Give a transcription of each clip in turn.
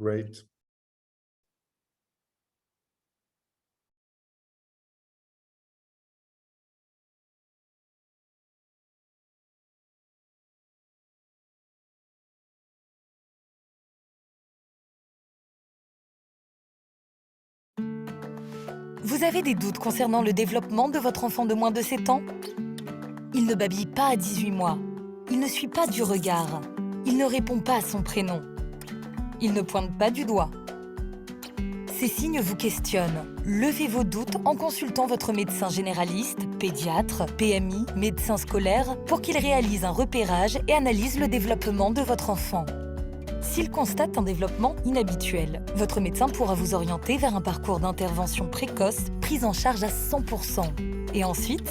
Great. Vous avez des doutes concernant le développement de votre enfant de moins de 7 ans? Il ne babille pas à 18 mois. Il ne suit pas du regard. Il ne répond pas à son prénom. Il ne pointe pas du doigt. Ces signes vous questionnent. Levez vos doutes en consultant votre médecin généraliste, pédiatre, PMI, médecin scolaire pour qu'il réalise un repérage et analyse le développement de votre enfant. S'il constate un développement inhabituel, votre médecin pourra vous orienter vers un parcours d'intervention précoce pris en charge à 100%. Et ensuite,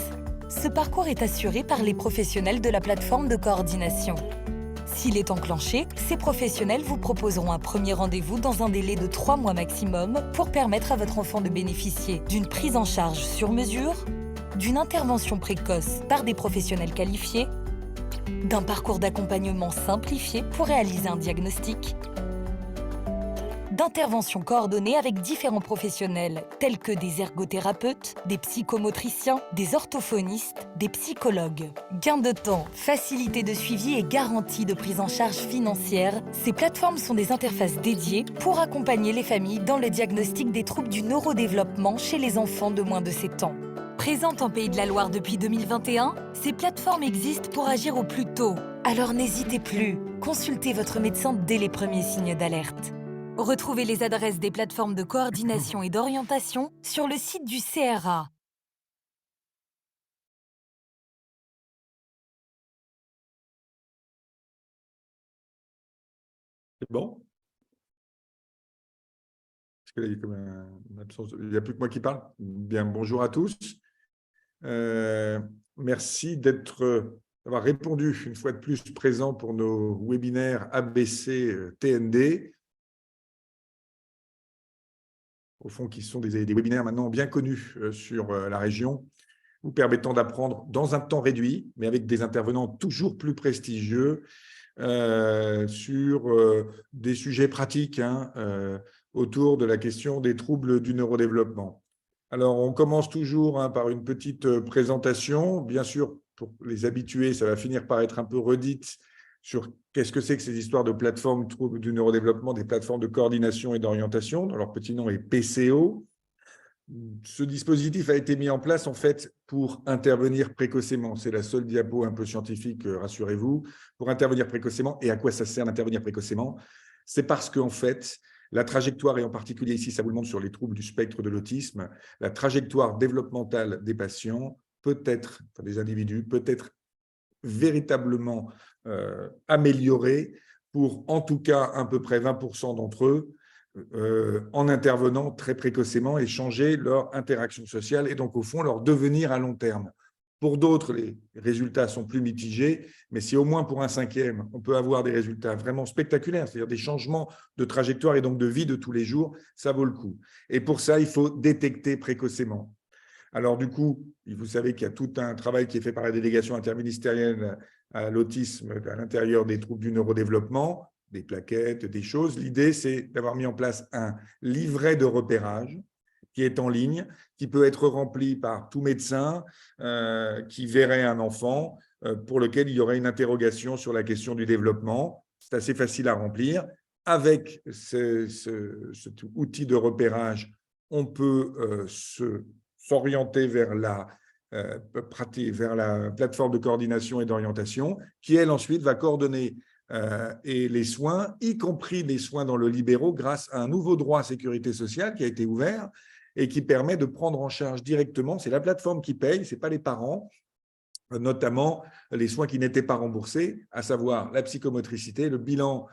ce parcours est assuré par les professionnels de la plateforme de coordination. S'il est enclenché, ces professionnels vous proposeront un premier rendez-vous dans un délai de 3 mois maximum pour permettre à votre enfant de bénéficier d'une prise en charge sur mesure, d'une intervention précoce par des professionnels qualifiés, d'un parcours d'accompagnement simplifié pour réaliser un diagnostic, d'interventions coordonnées avec différents professionnels tels que des ergothérapeutes, des psychomotriciens, des orthophonistes, des psychologues. Gain de temps, facilité de suivi et garantie de prise en charge financière, ces plateformes sont des interfaces dédiées pour accompagner les familles dans le diagnostic des troubles du neurodéveloppement chez les enfants de moins de 7 ans. Présentes en Pays de la Loire depuis 2021, ces plateformes existent pour agir au plus tôt. Alors n'hésitez plus, consultez votre médecin dès les premiers signes d'alerte. Retrouvez les adresses des plateformes de coordination et d'orientation sur le site du CRA. C'est bon? Parce que là, il y a comme une absence. Il n'y a plus que moi qui parle. Bien, bonjour à tous. Merci d'avoir répondu une fois de plus présent pour nos webinaires ABC TND. Au fond, qui sont des webinaires maintenant bien connus sur la région, vous permettant d'apprendre dans un temps réduit, mais avec des intervenants toujours plus prestigieux sur des sujets pratiques autour de la question des troubles du neurodéveloppement. Alors, on commence toujours par une petite présentation. Bien sûr, pour les habitués, ça va finir par être un peu redite sur qu'est-ce que c'est que ces histoires de plateformes troubles du neurodéveloppement, des plateformes de coordination et d'orientation, dont leur petit nom est PCO. Ce dispositif a été mis en place en fait pour intervenir précocement. C'est la seule diapo un peu scientifique, rassurez-vous, pour intervenir précocement. Et à quoi ça sert d'intervenir précocement? C'est parce qu'en fait, la trajectoire, et en particulier ici, ça vous le montre sur les troubles du spectre de l'autisme, la trajectoire développementale des patients peut être, enfin des individus, peut être véritablement améliorée pour en tout cas à peu près 20% d'entre eux en intervenant très précocement et changer leur interaction sociale et donc au fond leur devenir à long terme. Pour d'autres, les résultats sont plus mitigés, mais si au moins pour un cinquième, on peut avoir des résultats vraiment spectaculaires, c'est-à-dire des changements de trajectoire et donc de vie de tous les jours, ça vaut le coup. Et pour ça, il faut détecter précocement. Alors du coup, vous savez qu'il y a tout un travail qui est fait par la délégation interministérielle à l'autisme à l'intérieur des troubles du neurodéveloppement, des plaquettes, des choses. L'idée, c'est d'avoir mis en place un livret de repérage qui est en ligne, qui peut être rempli par tout médecin qui verrait un enfant pour lequel il y aurait une interrogation sur la question du développement. C'est assez facile à remplir. Avec cet outil de repérage, on peut s'orienter vers la plateforme de coordination et d'orientation, qui, elle, ensuite, va coordonner et les soins, y compris les soins dans le libéraux, grâce à un nouveau droit à sécurité sociale qui a été ouvert et qui permet de prendre en charge directement, c'est la plateforme qui paye, ce n'est pas les parents, notamment les soins qui n'étaient pas remboursés, à savoir la psychomotricité, le bilan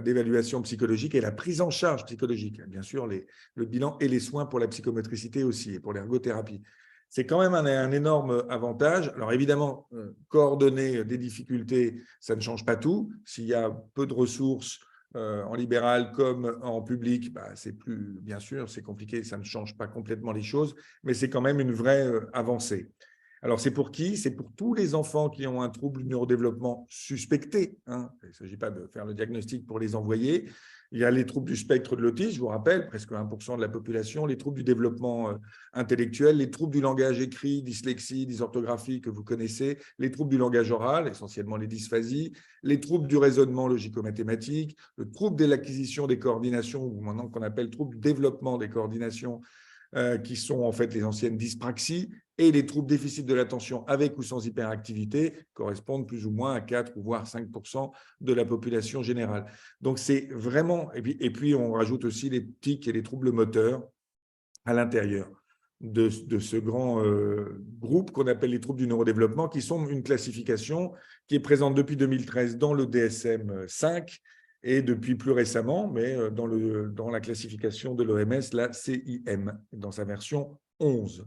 d'évaluation psychologique et la prise en charge psychologique. Bien sûr, le bilan et les soins pour la psychomotricité aussi et pour l'ergothérapie. C'est quand même un énorme avantage. Alors évidemment, coordonner des difficultés, ça ne change pas tout. S'il y a peu de ressources en libéral comme en public, c'est plus, bien sûr, c'est compliqué, ça ne change pas complètement les choses, mais c'est quand même une vraie avancée. Alors, c'est pour qui? C'est pour tous les enfants qui ont un trouble du neurodéveloppement suspecté, hein. Il ne s'agit pas de faire le diagnostic pour les envoyer. Il y a les troubles du spectre de l'autisme, je vous rappelle, presque 1% de la population, les troubles du développement intellectuel, les troubles du langage écrit, dyslexie, dysorthographie que vous connaissez, les troubles du langage oral, essentiellement les dysphasies, les troubles du raisonnement logico-mathématique, le trouble de l'acquisition des coordinations, ou maintenant qu'on appelle trouble du développement des coordinations, qui sont en fait les anciennes dyspraxies, et les troubles déficit de l'attention avec ou sans hyperactivité correspondent plus ou moins à 4 ou voire 5% de la population générale. Donc, c'est vraiment… Et puis, on rajoute aussi les tics et les troubles moteurs à l'intérieur de ce grand groupe qu'on appelle les troubles du neurodéveloppement, qui sont une classification qui est présente depuis 2013 dans le DSM-5 et depuis plus récemment, mais dans la classification de l'OMS, la CIM, dans sa version 11.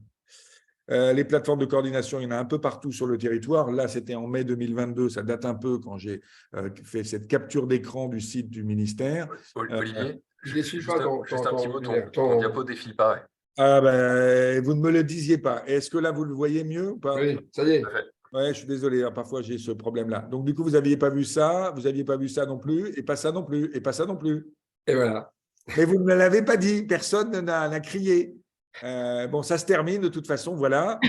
Les plateformes de coordination, il y en a un peu partout sur le territoire. Là, c'était en mai 2022, ça date un peu quand j'ai fait cette capture d'écran du site du ministère. Olivier, Je ne suis juste, pas juste un petit mot, ton diapo défile pas. Ah ben, vous ne me le disiez pas. Est-ce que là, vous le voyez mieux ou pas? Oui, ça y est. Ouais, je suis désolé, hein, parfois j'ai ce problème-là. Donc, du coup, vous n'aviez pas vu ça, vous n'aviez pas vu ça non plus, et pas ça non plus, et pas ça non plus. Et voilà. Mais vous ne me l'avez pas dit, personne n'a crié. Bon, ça se termine de toute façon, voilà.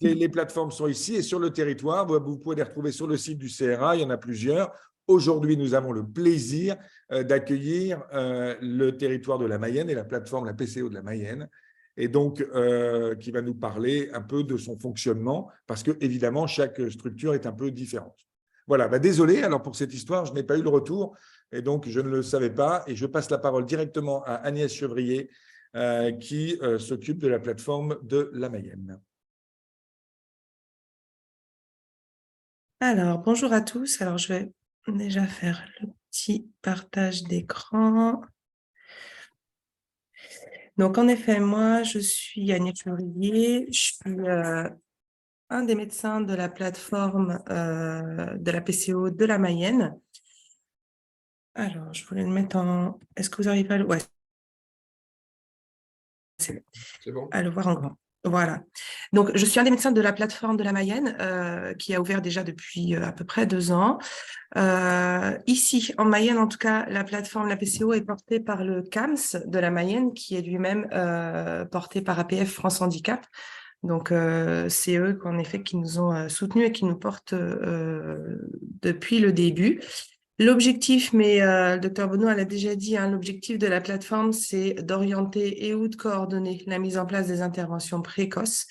Les plateformes sont ici et sur le territoire. Vous pouvez les retrouver sur le site du CRA, il y en a plusieurs. Aujourd'hui, nous avons le plaisir d'accueillir le territoire de la Mayenne et la plateforme, la PCO de la Mayenne, et donc qui va nous parler un peu de son fonctionnement, parce que évidemment, chaque structure est un peu différente. Voilà, désolé, alors pour cette histoire, je n'ai pas eu le retour, et donc je ne le savais pas, et je passe la parole directement à Agnès Chevrier, qui s'occupe de la plateforme de la Mayenne. Alors, bonjour à tous. Alors, je vais déjà faire le petit partage d'écran. Donc, en effet, moi, je suis Agnès Chevrier. Je suis un des médecins de la plateforme de la PCO de la Mayenne. Alors, je voulais le mettre en… Est-ce que vous arrivez à le… Ouais, c'est bon. À le voir en grand. Voilà. Donc, je suis un des médecins de la plateforme de la Mayenne qui a ouvert déjà depuis à peu près 2 ans. Ici, en Mayenne, en tout cas, la plateforme, la PCO est portée par le CAMS de la Mayenne, qui est lui-même porté par APF France Handicap. Donc, c'est eux, en effet, qui nous ont soutenus et qui nous portent depuis le début. L'objectif, mais le docteur Bonneau l'a déjà dit, hein, l'objectif de la plateforme, c'est d'orienter et ou de coordonner la mise en place des interventions précoces.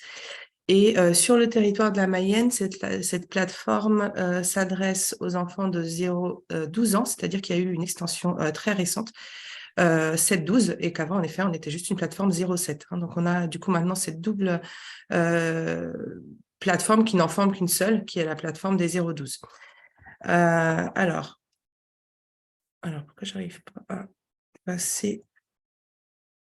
Et sur le territoire de la Mayenne, cette plateforme s'adresse aux enfants de 0-12 ans, c'est-à-dire qu'il y a eu une extension très récente, 7-12, et qu'avant, en effet, on était juste une plateforme 0-7. Hein, donc, on a du coup maintenant cette double plateforme qui n'en forme qu'une seule, qui est la plateforme des 0-12. Alors, pourquoi je n'arrive pas à passer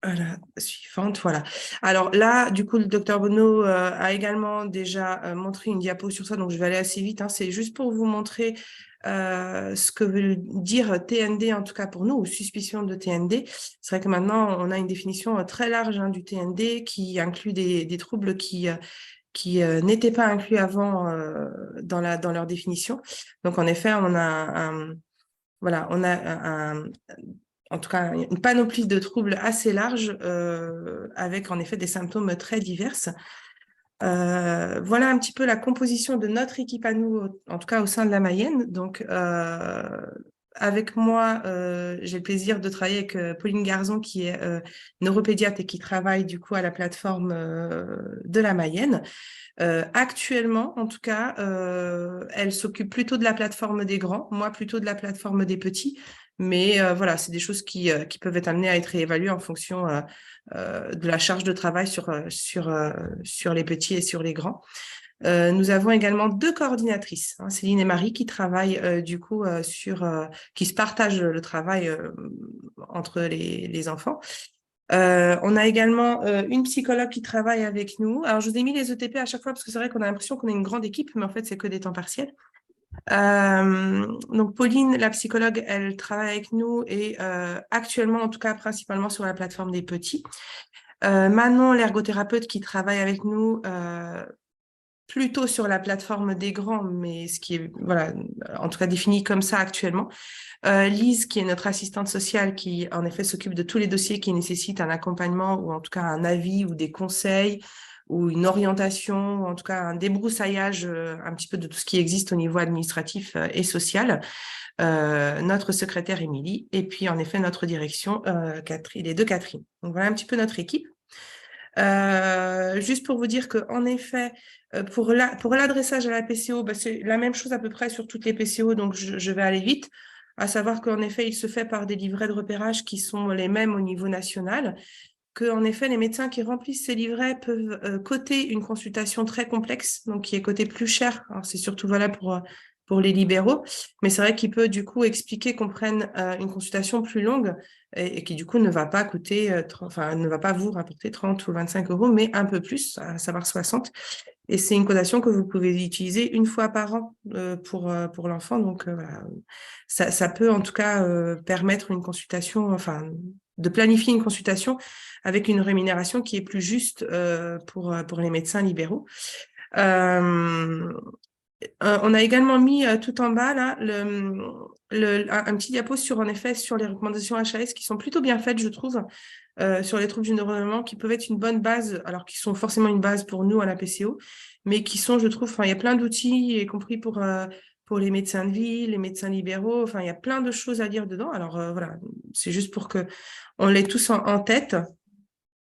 à la suivante? Voilà. Alors là, du coup, le docteur Bonneau a également déjà montré une diapo sur ça, donc je vais aller assez vite. Hein. C'est juste pour vous montrer ce que veut dire TND, en tout cas pour nous, ou suspicion de TND. C'est vrai que maintenant, on a une définition très large hein, du TND qui inclut des troubles qui n'étaient pas inclus avant dans leur définition. Donc, en effet, on a en tout cas une panoplie de troubles assez large avec en effet des symptômes très divers. Voilà un petit peu la composition de notre équipe à nous, en tout cas au sein de la Mayenne. Donc, avec moi, j'ai le plaisir de travailler avec Pauline Garzon, qui est neuropédiatre et qui travaille du coup à la plateforme de la Mayenne. Actuellement, en tout cas, elle s'occupe plutôt de la plateforme des grands, moi plutôt de la plateforme des petits. Mais voilà, c'est des choses qui peuvent être amenées à être réévaluées en fonction de la charge de travail sur les petits et sur les grands. Nous avons également 2 coordinatrices, hein, Céline et Marie, qui travaillent du coup qui se partagent le travail entre les enfants. On a également une psychologue qui travaille avec nous. Alors, je vous ai mis les ETP à chaque fois parce que c'est vrai qu'on a l'impression qu'on est une grande équipe, mais en fait, c'est que des temps partiels. Donc, Pauline, la psychologue, elle travaille avec nous et actuellement, en tout cas, principalement sur la plateforme des petits. Manon, l'ergothérapeute qui travaille avec nous, plutôt sur la plateforme des grands, mais ce qui est, voilà, en tout cas défini comme ça actuellement. Lise, qui est notre assistante sociale, qui en effet s'occupe de tous les dossiers qui nécessitent un accompagnement ou en tout cas un avis ou des conseils ou une orientation, ou en tout cas un débroussaillage un petit peu de tout ce qui existe au niveau administratif et social. Notre secrétaire Émilie, et puis en effet notre direction, Catherine, les deux Catherine. Donc voilà un petit peu notre équipe. Juste pour vous dire qu'en effet, pour l'adressage à la PCO, c'est la même chose à peu près sur toutes les PCO, donc je vais aller vite, à savoir qu'en effet, il se fait par des livrets de repérage qui sont les mêmes au niveau national, qu'en effet, les médecins qui remplissent ces livrets peuvent coter une consultation très complexe, donc qui est cotée plus cher. Alors, c'est surtout valable pour les libéraux, mais c'est vrai qu'il peut du coup expliquer qu'on prenne une consultation plus longue et qui du coup ne va pas coûter, ne va pas vous rapporter 30 ou 25 euros, mais un peu plus, à savoir 60. Et c'est une cotation que vous pouvez utiliser une fois par an pour l'enfant. Donc, voilà. Ça peut en tout cas permettre une consultation, de planifier une consultation avec une rémunération qui est plus juste pour les médecins libéraux. On a également mis tout en bas là un petit diapo sur les recommandations HAS qui sont plutôt bien faites, je trouve, sur les troubles du neuronnement, qui peuvent être une bonne base, alors qui sont forcément une base pour nous à la PCO, mais qui sont, je trouve, il y a plein d'outils, y compris pour les médecins de ville, les médecins libéraux, il y a plein de choses à lire dedans. Alors voilà, c'est juste pour que on l'ait tous en tête.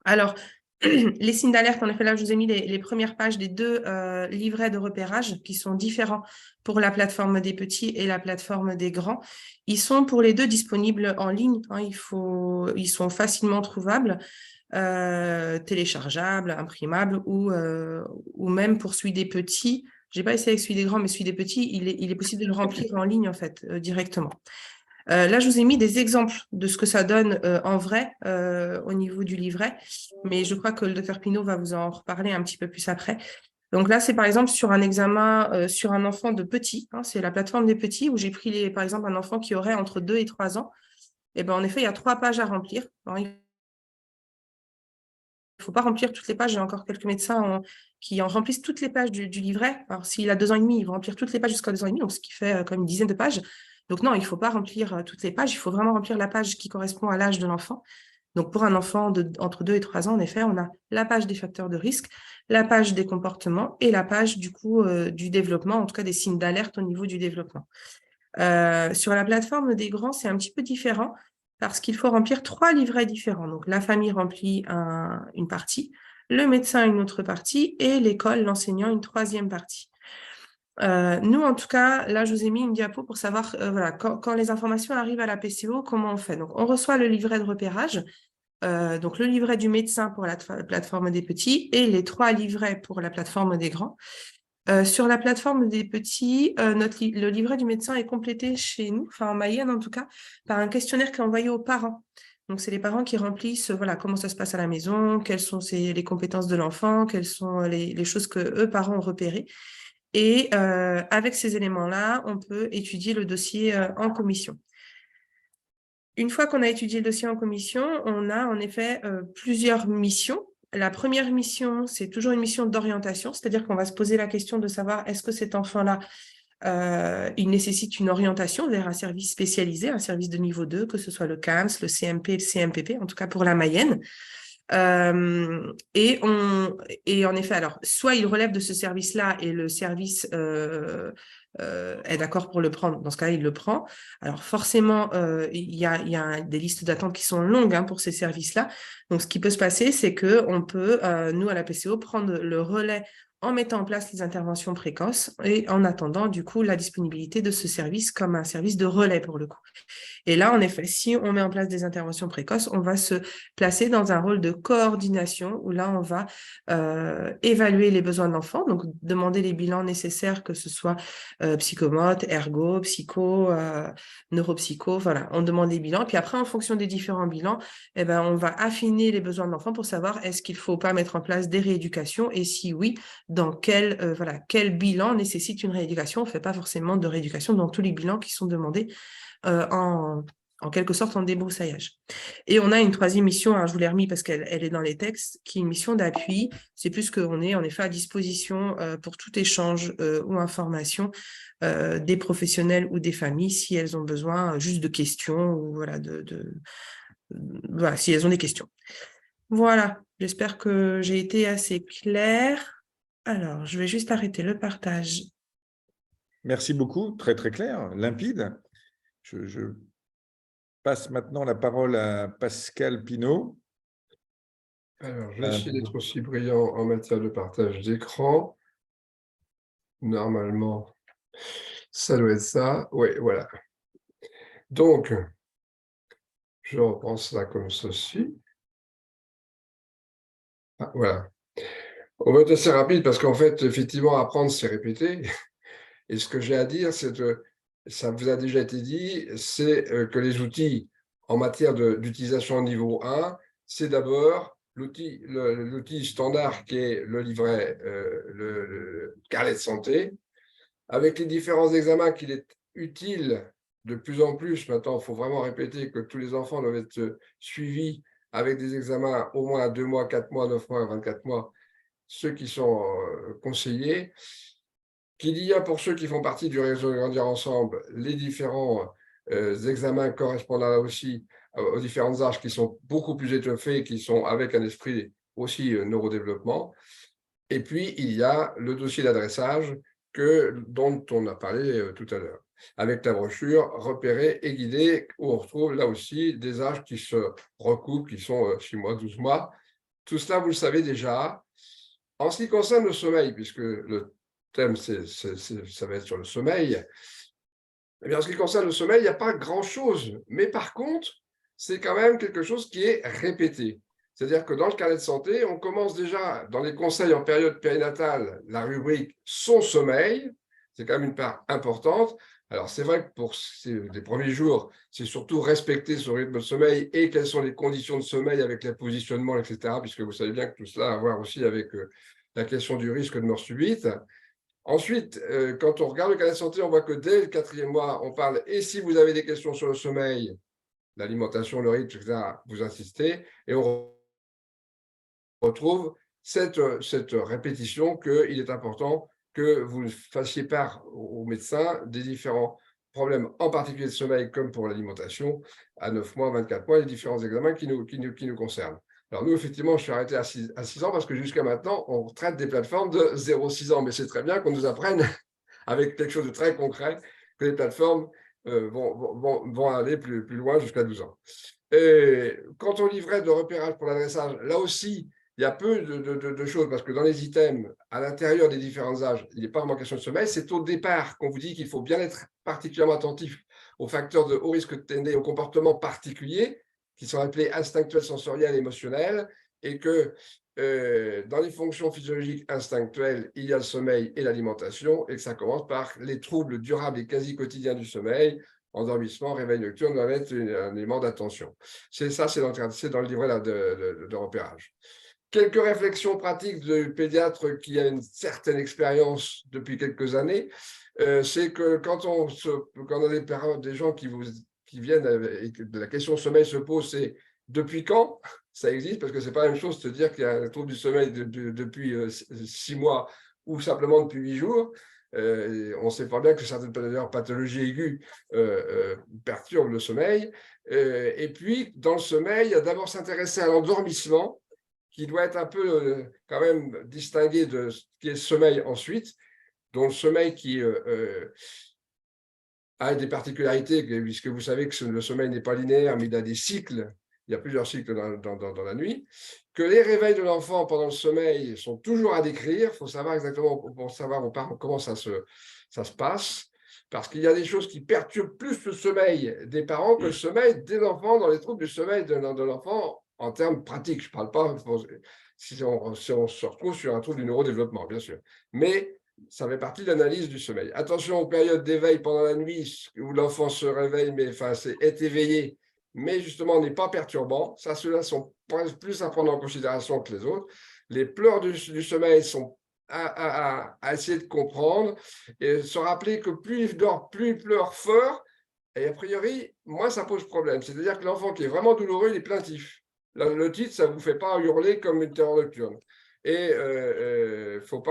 Alors, les signes d'alerte, en effet, là, je vous ai mis les premières pages des deux livrets de repérage qui sont différents pour la plateforme des petits et la plateforme des grands. Ils sont pour les deux disponibles en ligne. Ils sont facilement trouvables, téléchargeables, imprimables ou même pour celui des petits. Je n'ai pas essayé avec celui des grands, mais celui des petits, il est possible de le remplir en ligne, en fait, directement. Là, je vous ai mis des exemples de ce que ça donne en vrai au niveau du livret, mais je crois que le docteur Pinault va vous en reparler un petit peu plus après. Donc là, c'est par exemple sur un examen sur un enfant de petit, c'est la plateforme des petits, où j'ai pris par exemple un enfant qui aurait entre 2 et 3 ans. Et ben, en effet, il y a 3 pages à remplir. Alors, il ne faut pas remplir toutes les pages. J'ai encore quelques médecins qui en remplissent toutes les pages du livret. Alors, s'il a 2 ans et demi, il va remplir toutes les pages jusqu'à 2 ans et demi, donc ce qui fait comme une dizaine de pages. Donc non, il ne faut pas remplir toutes les pages, il faut vraiment remplir la page qui correspond à l'âge de l'enfant. Donc pour un enfant entre 2 et 3 ans, en effet, on a la page des facteurs de risque, la page des comportements et la page du coup du développement, en tout cas des signes d'alerte au niveau du développement. Sur la plateforme des grands, c'est un petit peu différent parce qu'il faut remplir 3 livrets différents. Donc la famille remplit une partie, le médecin une autre partie et l'école, l'enseignant, une 3e partie. Nous, en tout cas, là, je vous ai mis une diapo pour savoir, voilà, quand les informations arrivent à la PCO, comment on fait. Donc, on reçoit le livret de repérage, donc le livret du médecin pour la plateforme des petits et les 3 livrets pour la plateforme des grands. Sur la plateforme des petits, le livret du médecin est complété chez nous, en Mayenne en tout cas, par un questionnaire qui est envoyé aux parents. Donc, c'est les parents qui remplissent, voilà, comment ça se passe à la maison, quelles sont les compétences de l'enfant, quelles sont les choses que eux, parents, ont repérées. Et avec ces éléments-là, on peut étudier le dossier en commission. Une fois qu'on a étudié le dossier en commission, on a en effet plusieurs missions. La première mission, c'est toujours une mission d'orientation, c'est-à-dire qu'on va se poser la question de savoir est-ce que cet enfant-là, il nécessite une orientation vers un service spécialisé, un service de niveau 2, que ce soit le CAMS, le CMP, le CMPP, en tout cas pour la Mayenne. Et en effet, alors, soit il relève de ce service-là et le service est d'accord pour le prendre. Dans ce cas-là, il le prend. Alors, forcément, il y a des listes d'attente qui sont longues pour ces services-là. Donc, ce qui peut se passer, c'est qu'on peut, nous, à la PCO, prendre le relais en mettant en place les interventions précoces et en attendant, du coup, la disponibilité de ce service comme un service de relais pour le coup. Et là, en effet, si on met en place des interventions précoces, on va se placer dans un rôle de coordination où là, on va évaluer les besoins de l'enfant, donc demander les bilans nécessaires, que ce soit psychomote, ergo, psycho, neuropsycho, voilà, on demande les bilans. Puis après, en fonction des différents bilans, on va affiner les besoins de l'enfant pour savoir est-ce qu'il ne faut pas mettre en place des rééducations et si oui, dans quel bilan nécessite une rééducation. On ne fait pas forcément de rééducation dans tous les bilans qui sont demandés en en quelque sorte en débroussaillage. Et on a une troisième mission, hein, je vous l'ai remis parce qu'elle est dans les textes, qui est une mission d'appui. C'est plus qu'on est en effet à disposition pour tout échange ou information des professionnels ou des familles si elles ont besoin juste de questions ou voilà, voilà, si elles ont des questions. Voilà, j'espère que j'ai été assez claire. Alors, je vais juste arrêter le partage. Merci beaucoup, très très clair, limpide. Je passe maintenant la parole à Pascal Pinault. Alors, je vais essayer d'être aussi brillant en matière de partage d'écran. Normalement, ça doit être ça. Oui, voilà. Donc, je reprends ça comme ceci. Ah, voilà. On va être assez rapide parce qu'en fait, effectivement, apprendre, c'est répéter. Et ce que j'ai à dire, c'est que ça vous a déjà été dit, c'est que les outils en matière d'utilisation niveau 1, c'est d'abord l'outil standard qui est le livret, le carnet de santé, avec les différents examens qu'il est utile de plus en plus. Maintenant, il faut vraiment répéter que tous les enfants doivent être suivis avec des examens au moins à 2 mois, 4 mois, 9 mois, 24 mois, ceux qui sont conseillés. Qu'il y a pour ceux qui font partie du réseau Grandir Ensemble, les différents examens correspondant là aussi aux différents âges qui sont beaucoup plus étoffés, qui sont avec un esprit aussi neurodéveloppement. Et puis, il y a le dossier d'adressage dont on a parlé tout à l'heure, avec la brochure repérée et guidée, où on retrouve là aussi des âges qui se recoupent, qui sont 6 mois, 12 mois. Tout cela, vous le savez déjà. En ce qui concerne le sommeil, puisque le thème, ça va être sur le sommeil. Eh bien, en ce qui concerne le sommeil, il n'y a pas grand-chose. Mais par contre, c'est quand même quelque chose qui est répété. C'est-à-dire que dans le carnet de santé, on commence déjà dans les conseils en période périnatale, la rubrique « Son sommeil ». C'est quand même une part importante. Alors, c'est vrai que pour les premiers jours, c'est surtout respecter son rythme de sommeil et quelles sont les conditions de sommeil avec les positionnements, etc. Puisque vous savez bien que tout cela a à voir aussi avec la question du risque de mort subite. Ensuite, quand on regarde le carnet de santé, on voit que dès le 4e mois, on parle « et si vous avez des questions sur le sommeil, l'alimentation, le rythme, etc., vous insistez » et on retrouve cette répétition qu'il est important que vous fassiez part aux médecins des différents problèmes, en particulier de sommeil, comme pour l'alimentation, à 9 mois, 24 mois, les différents examens qui nous concernent. Alors nous, effectivement, je suis arrêté à 6 ans parce que jusqu'à maintenant, on traite des plateformes de 0-6 ans. Mais c'est très bien qu'on nous apprenne, avec quelque chose de très concret, que les plateformes vont aller plus loin jusqu'à 12 ans. Et quant au livret de repérage pour l'adressage, là aussi, il y a peu de choses, parce que dans les items, à l'intérieur des différents âges, il n'est pas vraiment question de sommeil. C'est au départ qu'on vous dit qu'il faut bien être particulièrement attentif aux facteurs de haut risque de TND, aux comportements particuliers, qui sont appelés instinctuels, sensoriels, émotionnels, et que dans les fonctions physiologiques instinctuelles, il y a le sommeil et l'alimentation, et que ça commence par les troubles durables et quasi quotidiens du sommeil, endormissement, réveil nocturne doivent être un élément d'attention. C'est ça, c'est dans le livret là, de repérage. Quelques réflexions pratiques du pédiatre qui a une certaine expérience depuis quelques années, c'est que quand on a des gens qui viennent et que la question sommeil se pose, c'est depuis quand ça existe? Parce que ce n'est pas la même chose de se dire qu'il y a un trouble du sommeil depuis 6 mois ou simplement depuis 8 jours. On sait pas bien que certaines pathologies aiguës perturbent le sommeil. Et puis, dans le sommeil, il y a d'abord s'intéresser à l'endormissement, qui doit être un peu quand même distingué de ce qui est le sommeil ensuite, dont le sommeil qui a des particularités, puisque vous savez que le sommeil n'est pas linéaire, mais il a des cycles, il y a plusieurs cycles dans la nuit, que les réveils de l'enfant pendant le sommeil sont toujours à décrire, il faut savoir exactement, pour savoir comment ça se passe, parce qu'il y a des choses qui perturbent plus le sommeil des parents que le sommeil des enfants dans les troubles du sommeil de l'enfant en termes pratiques. Je ne parle pas si on se retrouve sur un trouble du neurodéveloppement, bien sûr. Mais ça fait partie de l'analyse du sommeil. Attention aux périodes d'éveil pendant la nuit où l'enfant se réveille, mais est éveillé, mais justement n'est pas perturbant. Ça, ceux-là sont plus à prendre en considération que les autres. Les pleurs du sommeil sont à essayer de comprendre et se rappeler que plus il dort, plus il pleure fort, Et a priori, moi, ça pose problème. C'est-à-dire que l'enfant qui est vraiment douloureux, il est plaintif. Le titre, ça ne vous fait pas hurler comme une terreur nocturne. Et faut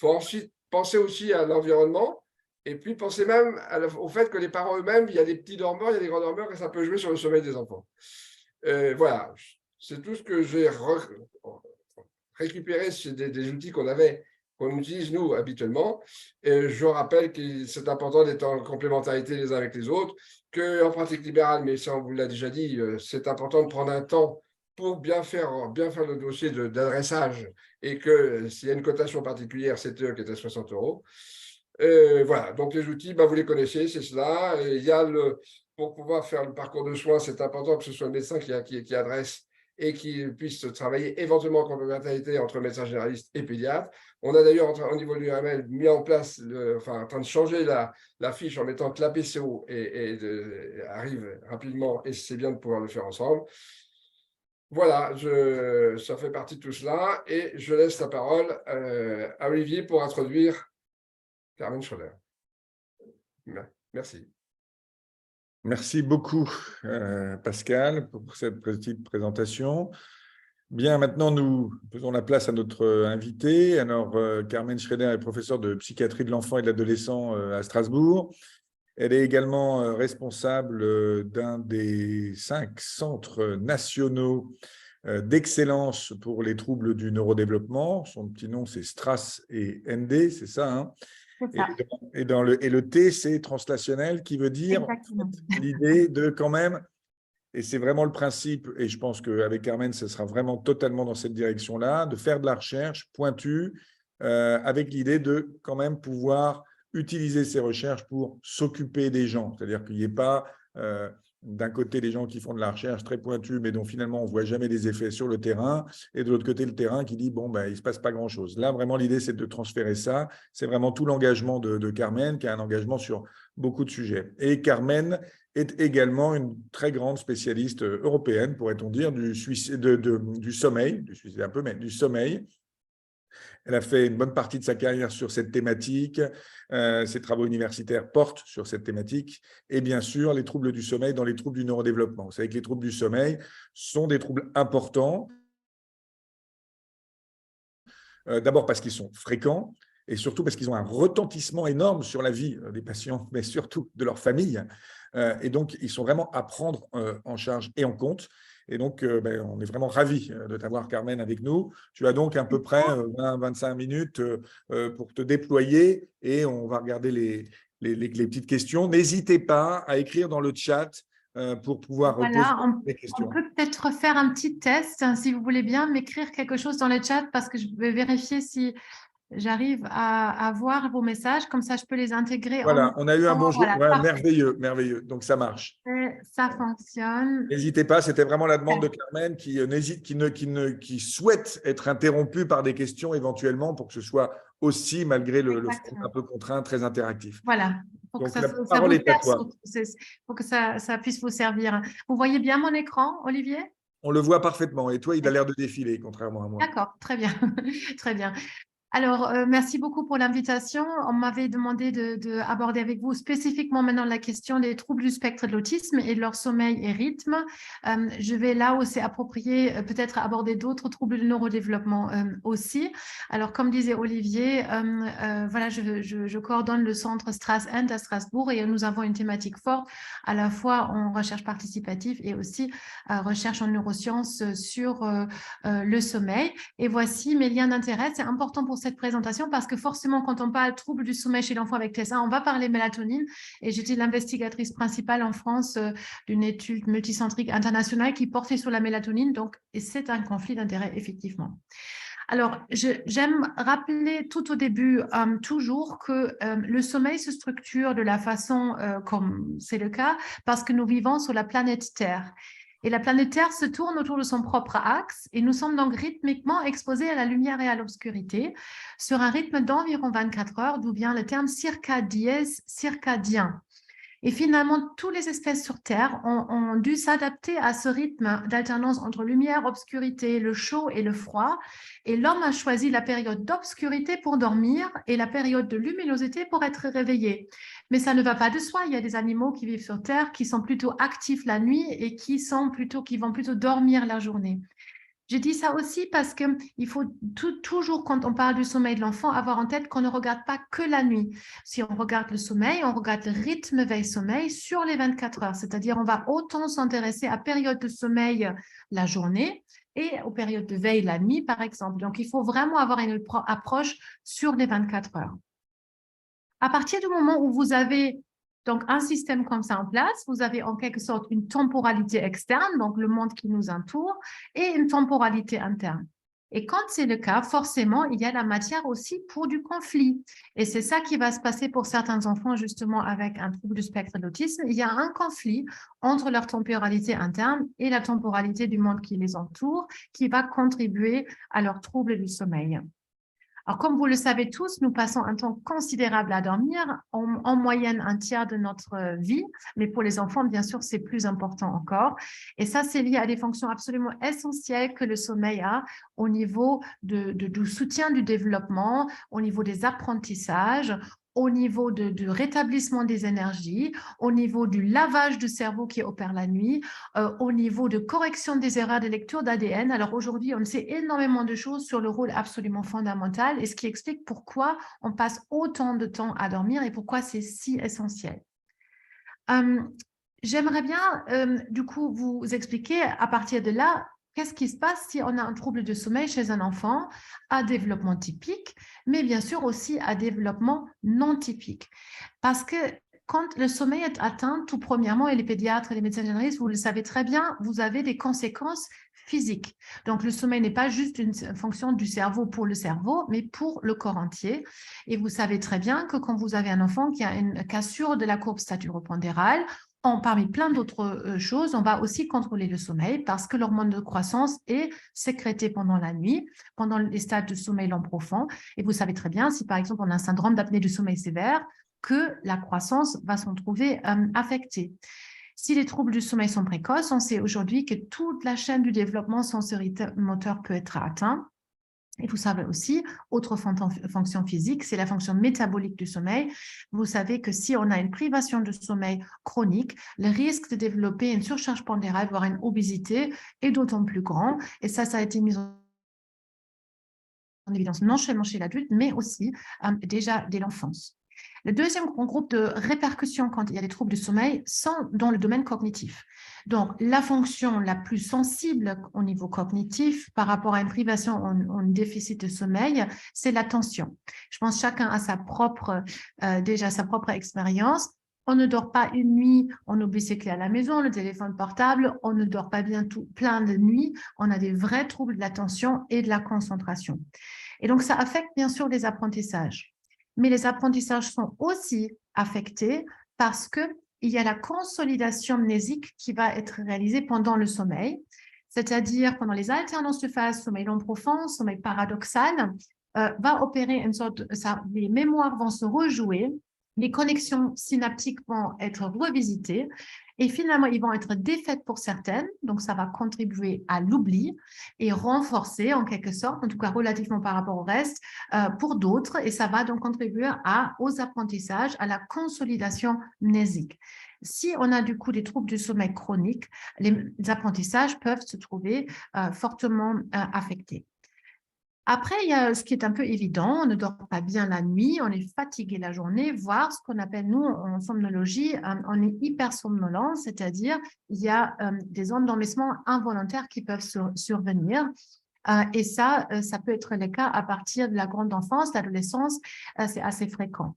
ensuite penser aussi à l'environnement et puis penser même au fait que les parents eux-mêmes, il y a des petits dormeurs, il y a des grands dormeurs et ça peut jouer sur le sommeil des enfants. Voilà, c'est tout ce que j'ai récupéré sur des outils qu'on utilise nous habituellement. Et je rappelle que c'est important d'être en complémentarité les uns avec les autres, qu'en pratique libérale, mais ça on vous l'a déjà dit, c'est important de prendre un temps pour bien faire le dossier d'adressage et que s'il y a une cotation particulière, c'est eux qui est à 60 €. Voilà, donc les outils, vous les connaissez, c'est cela. Il y a pour pouvoir faire le parcours de soins, c'est important que ce soit le médecin qui adresse et qui puisse travailler éventuellement en complémentarité entre médecins généralistes et pédiatres. On a d'ailleurs, au niveau de l'URML, mis en place, en train de changer la fiche en mettant que l'APCO arrive rapidement et c'est bien de pouvoir le faire ensemble. Voilà, ça fait partie de tout cela et je laisse la parole à Olivier pour introduire Carmen Schroeder. Merci. Merci beaucoup, Pascal, pour cette petite présentation. Bien, maintenant, nous faisons la place à notre invité. Alors, Carmen Schroeder est professeure de psychiatrie de l'enfant et de l'adolescent à Strasbourg. Elle est également responsable d'un des 5 centres nationaux d'excellence pour les troubles du neurodéveloppement. Son petit nom, c'est STRAS et ND, c'est ça, hein? Et le T, c'est translationnel, qui veut dire l'idée de quand même, et c'est vraiment le principe, et je pense qu'avec Carmen, ce sera vraiment totalement dans cette direction-là, de faire de la recherche pointue avec l'idée de quand même pouvoir utiliser ces recherches pour s'occuper des gens. C'est-à-dire qu'il n'y ait pas d'un côté des gens qui font de la recherche très pointue, mais dont finalement on ne voit jamais des effets sur le terrain, et de l'autre côté le terrain qui dit, bon, il ne se passe pas grand-chose. Là, vraiment, l'idée, c'est de transférer ça. C'est vraiment tout l'engagement de Carmen, qui a un engagement sur beaucoup de sujets. Et Carmen est également une très grande spécialiste européenne, pourrait-on dire, du sommeil, du suicide un peu, mais du sommeil. Elle a fait une bonne partie de sa carrière sur cette thématique. Ses travaux universitaires portent sur cette thématique. Et bien sûr, les troubles du sommeil dans les troubles du neurodéveloppement. Vous savez que les troubles du sommeil sont des troubles importants. D'abord parce qu'ils sont fréquents et surtout parce qu'ils ont un retentissement énorme sur la vie des patients, mais surtout de leur famille. Et donc, ils sont vraiment à prendre en charge et en compte. Et donc, on est vraiment ravis de t'avoir, Carmen, avec nous. Tu as donc à peu près 20-25 minutes pour te déployer et on va regarder les petites questions. N'hésitez pas à écrire dans le chat pour pouvoir reposer les questions. On peut peut-être faire un petit test, hein, si vous voulez bien, m'écrire quelque chose dans le chat parce que je vais vérifier si j'arrive à voir vos messages, comme ça je peux les intégrer. Voilà, on a eu un bonjour, voilà, merveilleux, merveilleux, donc ça marche. Ça fonctionne. N'hésitez pas, c'était vraiment la demande de Carmen qui souhaite être interrompue par des questions éventuellement pour que ce soit aussi, malgré le format un peu contraint, très interactif. Voilà, pour donc, que la parole est à toi. Pour que ça puisse vous servir. Vous voyez bien mon écran, Olivier? On le voit parfaitement et toi, il a l'air de défiler, contrairement à moi. D'accord, très bien, très bien. Alors, merci beaucoup pour l'invitation. On m'avait demandé d'aborder avec vous spécifiquement maintenant la question des troubles du spectre de l'autisme et de leur sommeil et rythme. Je vais là où c'est approprié peut-être aborder d'autres troubles du neurodéveloppement aussi. Alors, comme disait Olivier, voilà, je coordonne le centre STRAS-End à Strasbourg et nous avons une thématique forte à la fois en recherche participative et aussi recherche en neurosciences sur le sommeil. Et voici mes liens d'intérêt. C'est important pour cette présentation parce que forcément, quand on parle trouble du sommeil chez l'enfant avec TSA, on va parler mélatonine. Et j'étais l'investigatrice principale en France d'une étude multicentrique internationale qui portait sur la mélatonine. Donc, c'est un conflit d'intérêt, effectivement. Alors, j'aime rappeler tout au début toujours que le sommeil se structure de la façon comme c'est le cas parce que nous vivons sur la planète Terre. Et la planète Terre se tourne autour de son propre axe et nous sommes donc rythmiquement exposés à la lumière et à l'obscurité sur un rythme d'environ 24 heures, d'où vient le terme circadien. Et finalement, toutes les espèces sur Terre ont dû s'adapter à ce rythme d'alternance entre lumière, obscurité, le chaud et le froid. Et l'homme a choisi la période d'obscurité pour dormir et la période de luminosité pour être réveillé. Mais ça ne va pas de soi. Il y a des animaux qui vivent sur Terre qui sont plutôt actifs la nuit et qui vont plutôt dormir la journée. Je dis ça aussi parce qu'il faut toujours, quand on parle du sommeil de l'enfant, avoir en tête qu'on ne regarde pas que la nuit. Si on regarde le sommeil, on regarde le rythme veille-sommeil sur les 24 heures. C'est-à-dire, on va autant s'intéresser à période de sommeil la journée et aux périodes de veille la nuit, par exemple. Donc, il faut vraiment avoir une approche sur les 24 heures. À partir du moment où vous avez donc un système comme ça en place, vous avez en quelque sorte une temporalité externe, donc le monde qui nous entoure, et une temporalité interne. Et quand c'est le cas, forcément, il y a la matière aussi pour du conflit. Et c'est ça qui va se passer pour certains enfants, justement, avec un trouble du spectre de l'autisme. Il y a un conflit entre leur temporalité interne et la temporalité du monde qui les entoure, qui va contribuer à leur trouble du sommeil. Alors, comme vous le savez tous, nous passons un temps considérable à dormir, en moyenne un tiers de notre vie, mais pour les enfants, bien sûr, c'est plus important encore. Et ça, c'est lié à des fonctions absolument essentielles que le sommeil a au niveau du soutien du développement, au niveau des apprentissages, au niveau du rétablissement des énergies, au niveau du lavage du cerveau qui opère la nuit, au niveau de correction des erreurs de lecture d'ADN. Alors aujourd'hui, on sait énormément de choses sur le rôle absolument fondamental et ce qui explique pourquoi on passe autant de temps à dormir et pourquoi c'est si essentiel. J'aimerais bien, du coup, vous expliquer à partir de là, qu'est-ce qui se passe si on a un trouble de sommeil chez un enfant à développement typique, mais bien sûr aussi à développement non typique. Parce que quand le sommeil est atteint, tout premièrement, et les pédiatres et les médecins généralistes, vous le savez très bien, vous avez des conséquences physiques. Donc, le sommeil n'est pas juste une fonction du cerveau pour le cerveau, mais pour le corps entier. Et vous savez très bien que quand vous avez un enfant qui a une cassure de la courbe staturo-pondérale, parmi plein d'autres choses, on va aussi contrôler le sommeil parce que l'hormone de croissance est sécrétée pendant la nuit, pendant les stades de sommeil lent profond. Et vous savez très bien, si par exemple on a un syndrome d'apnée du sommeil sévère, que la croissance va s'en trouver affectée. Si les troubles du sommeil sont précoces, on sait aujourd'hui que toute la chaîne du développement sensorimoteur peut être atteinte. Et vous savez aussi, autre fonction physique, c'est la fonction métabolique du sommeil. Vous savez que si on a une privation de sommeil chronique, le risque de développer une surcharge pondérale, voire une obésité, est d'autant plus grand. Et ça a été mis en évidence non seulement chez l'adulte, mais aussi déjà dès l'enfance. Le deuxième groupe de répercussions quand il y a des troubles du sommeil sont dans le domaine cognitif. Donc, la fonction la plus sensible au niveau cognitif par rapport à une privation en déficit de sommeil, c'est l'attention. Je pense que chacun a sa propre expérience. On ne dort pas une nuit, on oublie ses clés à la maison, le téléphone portable, on ne dort pas bien plein de nuits, on a des vrais troubles de l'attention et de la concentration. Et donc, ça affecte bien sûr les apprentissages. Mais les apprentissages sont aussi affectés parce qu'il y a la consolidation mnésique qui va être réalisée pendant le sommeil, c'est-à-dire pendant les alternances de phase, sommeil long profond, sommeil paradoxal, va opérer une sorte, les mémoires vont se rejouer, les connexions synaptiques vont être revisitées et finalement, ils vont être défaites pour certaines, donc ça va contribuer à l'oubli et renforcer en quelque sorte, en tout cas relativement par rapport au reste, pour d'autres et ça va donc contribuer aux apprentissages, à la consolidation mnésique. Si on a du coup des troubles du sommeil chronique, les apprentissages peuvent se trouver fortement affectés. Après, il y a ce qui est un peu évident, on ne dort pas bien la nuit, on est fatigué la journée, voire ce qu'on appelle, nous, en somnologie, on est hypersomnolent, c'est-à-dire il y a des endormissements involontaires qui peuvent survenir. Et ça peut être le cas à partir de la grande enfance, l'adolescence, c'est assez fréquent.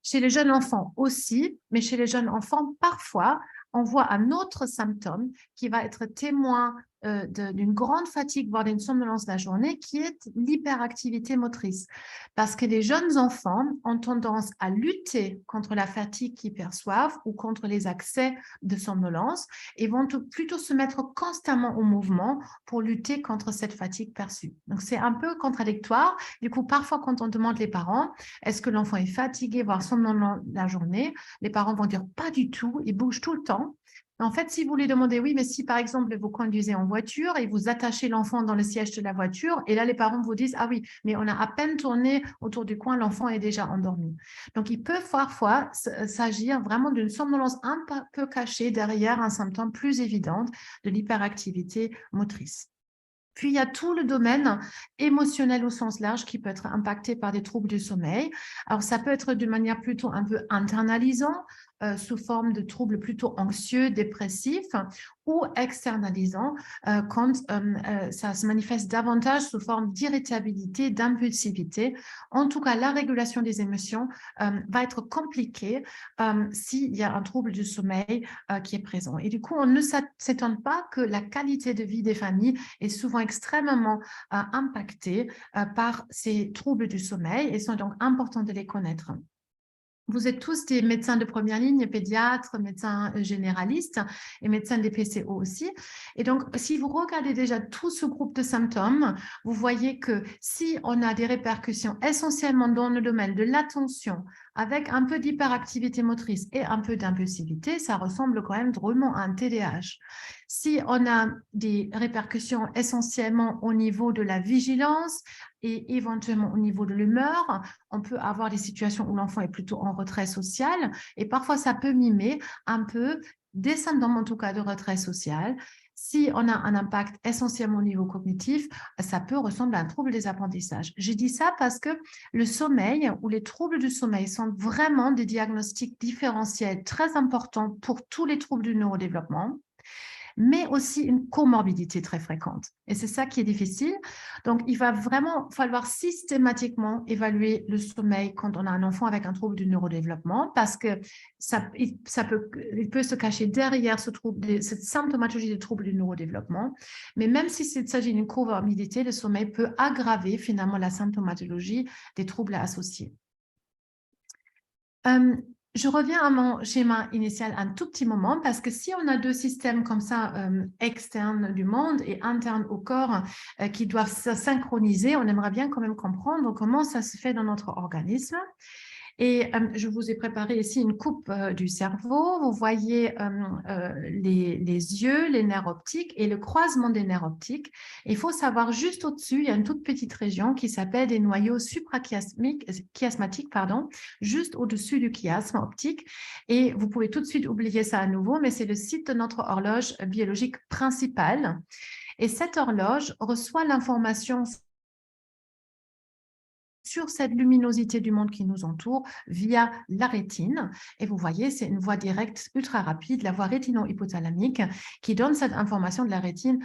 Chez les jeunes enfants aussi, mais chez les jeunes enfants, parfois, on voit un autre symptôme qui va être témoin d'une grande fatigue, voire d'une somnolence la journée, qui est l'hyperactivité motrice. Parce que les jeunes enfants ont tendance à lutter contre la fatigue qu'ils perçoivent ou contre les accès de somnolence et vont plutôt se mettre constamment au mouvement pour lutter contre cette fatigue perçue. Donc, c'est un peu contradictoire. Du coup, parfois, quand on demande les parents, est-ce que l'enfant est fatigué, voire somnolent la journée, les parents vont dire pas du tout, il bouge tout le temps. En fait, si vous lui demandez, oui, mais si par exemple vous conduisez en voiture et vous attachez l'enfant dans le siège de la voiture, et là les parents vous disent, ah oui, mais on a à peine tourné autour du coin, l'enfant est déjà endormi. Donc, il peut parfois s'agir vraiment d'une somnolence un peu cachée derrière un symptôme plus évident de l'hyperactivité motrice. Puis, il y a tout le domaine émotionnel au sens large qui peut être impacté par des troubles du sommeil. Alors, ça peut être d'une manière plutôt un peu internalisant, sous forme de troubles plutôt anxieux, dépressifs, ou externalisant quand ça se manifeste davantage sous forme d'irritabilité, d'impulsivité. En tout cas, la régulation des émotions va être compliquée s'il y a un trouble du sommeil qui est présent. Et du coup, on ne s'étonne pas que la qualité de vie des familles est souvent extrêmement impactée par ces troubles du sommeil et sont donc importants de les connaître. Vous êtes tous des médecins de première ligne, pédiatres, médecins généralistes et médecins des PCO aussi. Et donc, si vous regardez déjà tout ce groupe de symptômes, vous voyez que si on a des répercussions essentiellement dans le domaine de l'attention, avec un peu d'hyperactivité motrice et un peu d'impulsivité, ça ressemble quand même drôlement à un TDAH. Si on a des répercussions essentiellement au niveau de la vigilance et éventuellement au niveau de l'humeur, on peut avoir des situations où l'enfant est plutôt en retrait social et parfois ça peut mimer un peu des symptômes en tout cas de retrait social. Si on a un impact essentiellement au niveau cognitif, ça peut ressembler à un trouble des apprentissages. Je dis ça parce que le sommeil ou les troubles du sommeil sont vraiment des diagnostics différentiels très importants pour tous les troubles du neurodéveloppement, mais aussi une comorbidité très fréquente. Et c'est ça qui est difficile. Donc, il va vraiment falloir systématiquement évaluer le sommeil quand on a un enfant avec un trouble du neurodéveloppement parce que il peut se cacher derrière cette symptomatologie des troubles du neurodéveloppement. Mais même si il s'agit d'une comorbidité, le sommeil peut aggraver finalement la symptomatologie des troubles associés. Je reviens à mon schéma initial un tout petit moment parce que si on a deux systèmes comme ça externes du monde et internes au corps qui doivent se synchroniser, on aimerait bien quand même comprendre comment ça se fait dans notre organisme. Et je vous ai préparé ici une coupe du cerveau. Vous voyez les yeux, les nerfs optiques et le croisement des nerfs optiques. Il faut savoir juste au-dessus, il y a une toute petite région qui s'appelle des noyaux suprachiasmatiques, juste au-dessus du chiasme optique. Et vous pouvez tout de suite oublier ça à nouveau, mais c'est le site de notre horloge biologique principale. Et cette horloge reçoit l'information sur cette luminosité du monde qui nous entoure via la rétine. Et vous voyez, c'est une voie directe ultra rapide, la voie rétino-hypothalamique, qui donne cette information de la rétine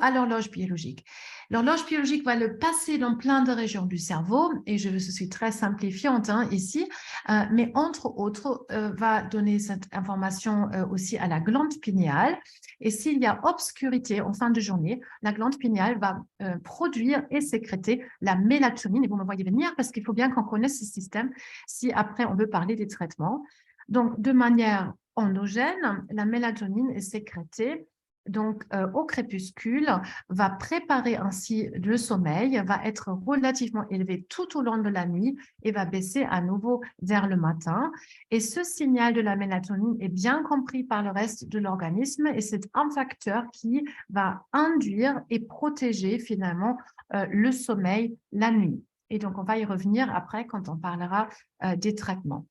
à l'horloge biologique. L'horloge biologique va le passer dans plein de régions du cerveau, et je suis très simplifiante ici, mais entre autres, va donner cette information aussi à la glande pinéale. Et s'il y a obscurité en fin de journée, la glande pinéale va produire et sécréter la mélatonine. Et vous me voyez venir parce qu'il faut bien qu'on connaisse ce système si après on veut parler des traitements. Donc, de manière endogène, la mélatonine est sécrétée donc au crépuscule, va préparer ainsi le sommeil, va être relativement élevé tout au long de la nuit et va baisser à nouveau vers le matin. Et ce signal de la mélatonine est bien compris par le reste de l'organisme et c'est un facteur qui va induire et protéger finalement le sommeil la nuit. Et donc, on va y revenir après quand on parlera des traitements.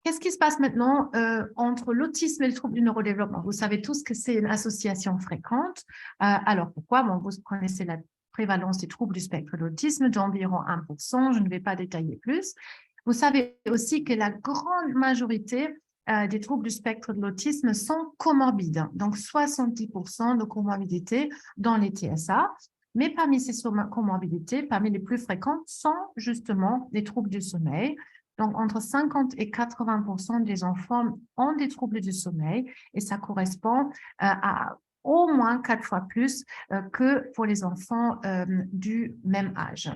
Qu'est-ce qui se passe maintenant entre l'autisme et le trouble du neurodéveloppement? Vous savez tous que c'est une association fréquente. Alors, pourquoi? Bon, vous connaissez la prévalence des troubles du spectre de l'autisme d'environ 1%. Je ne vais pas détailler plus. Vous savez aussi que la grande majorité des troubles du spectre de l'autisme sont comorbides. Donc, 70% de comorbidité dans les TSA. Mais parmi ces comorbidités, parmi les plus fréquentes, sont justement les troubles du sommeil. Donc, entre 50 et 80% des enfants ont des troubles du sommeil et ça correspond au moins 4 fois plus que pour les enfants du même âge.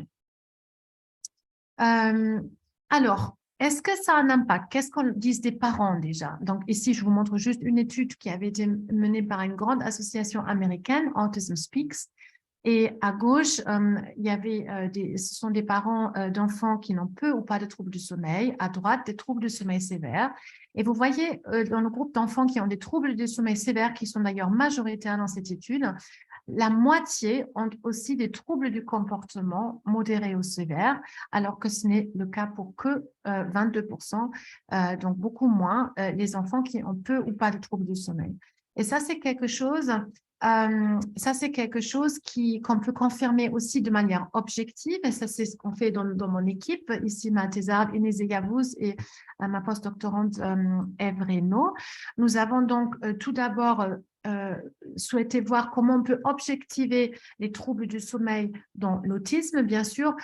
Alors, est-ce que ça a un impact? Qu'est-ce qu'on dit des parents déjà? Donc ici, je vous montre juste une étude qui avait été menée par une grande association américaine, Autism Speaks. Et à gauche, il y avait ce sont des parents d'enfants qui n'ont peu ou pas de troubles du sommeil. À droite, des troubles du sommeil sévères. Et vous voyez, dans le groupe d'enfants qui ont des troubles du sommeil sévères, qui sont d'ailleurs majoritaires dans cette étude, la moitié ont aussi des troubles du comportement modérés ou sévères, alors que ce n'est le cas pour que 22%, donc beaucoup moins, les enfants qui ont peu ou pas de troubles du sommeil. Et ça, c'est quelque chose qu'on peut confirmer aussi de manière objective, et ça, c'est ce qu'on fait dans mon équipe, ici, ma thésarde Inès Yavuz et ma postdoctorante Ève Reynaud. Nous avons donc tout d'abord souhaité voir comment on peut objectiver les troubles du sommeil dans l'autisme. Bien sûr,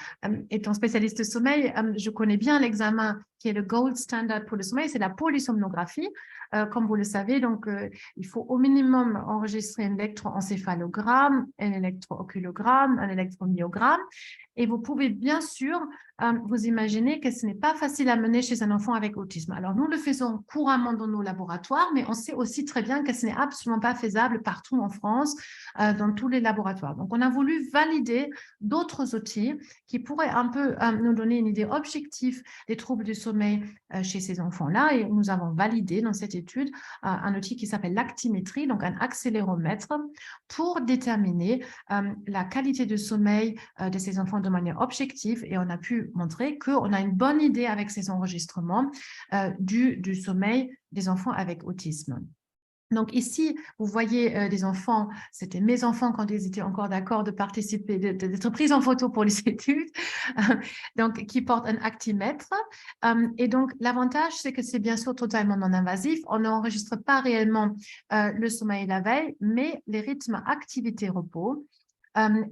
étant spécialiste de sommeil, je connais bien l'examen qui est le gold standard pour le sommeil, c'est la polysomnographie. Comme vous le savez, donc, il faut au minimum enregistrer un électroencéphalogramme, un électrooculogramme, un électromyogramme. Et vous pouvez bien sûr vous imaginer que ce n'est pas facile à mener chez un enfant avec autisme. Alors, nous le faisons couramment dans nos laboratoires, mais on sait aussi très bien que ce n'est absolument pas faisable partout en France, dans tous les laboratoires. Donc, on a voulu valider d'autres outils qui pourraient un peu nous donner une idée objective des troubles du sommeil chez ces enfants-là. Et nous avons validé dans cette étude un outil qui s'appelle l'actimétrie, donc un accéléromètre, pour déterminer la qualité de sommeil de ces enfants de manière objective. Et on a pu montrer qu'on a une bonne idée avec ces enregistrements du sommeil des enfants avec autisme. Donc ici, vous voyez des enfants, c'était mes enfants quand ils étaient encore d'accord de participer, d'être pris en photo pour les études, donc qui portent un actimètre. Et donc l'avantage, c'est que c'est bien sûr totalement non invasif. On n'enregistre pas réellement le sommeil la veille, mais les rythmes activité-repos.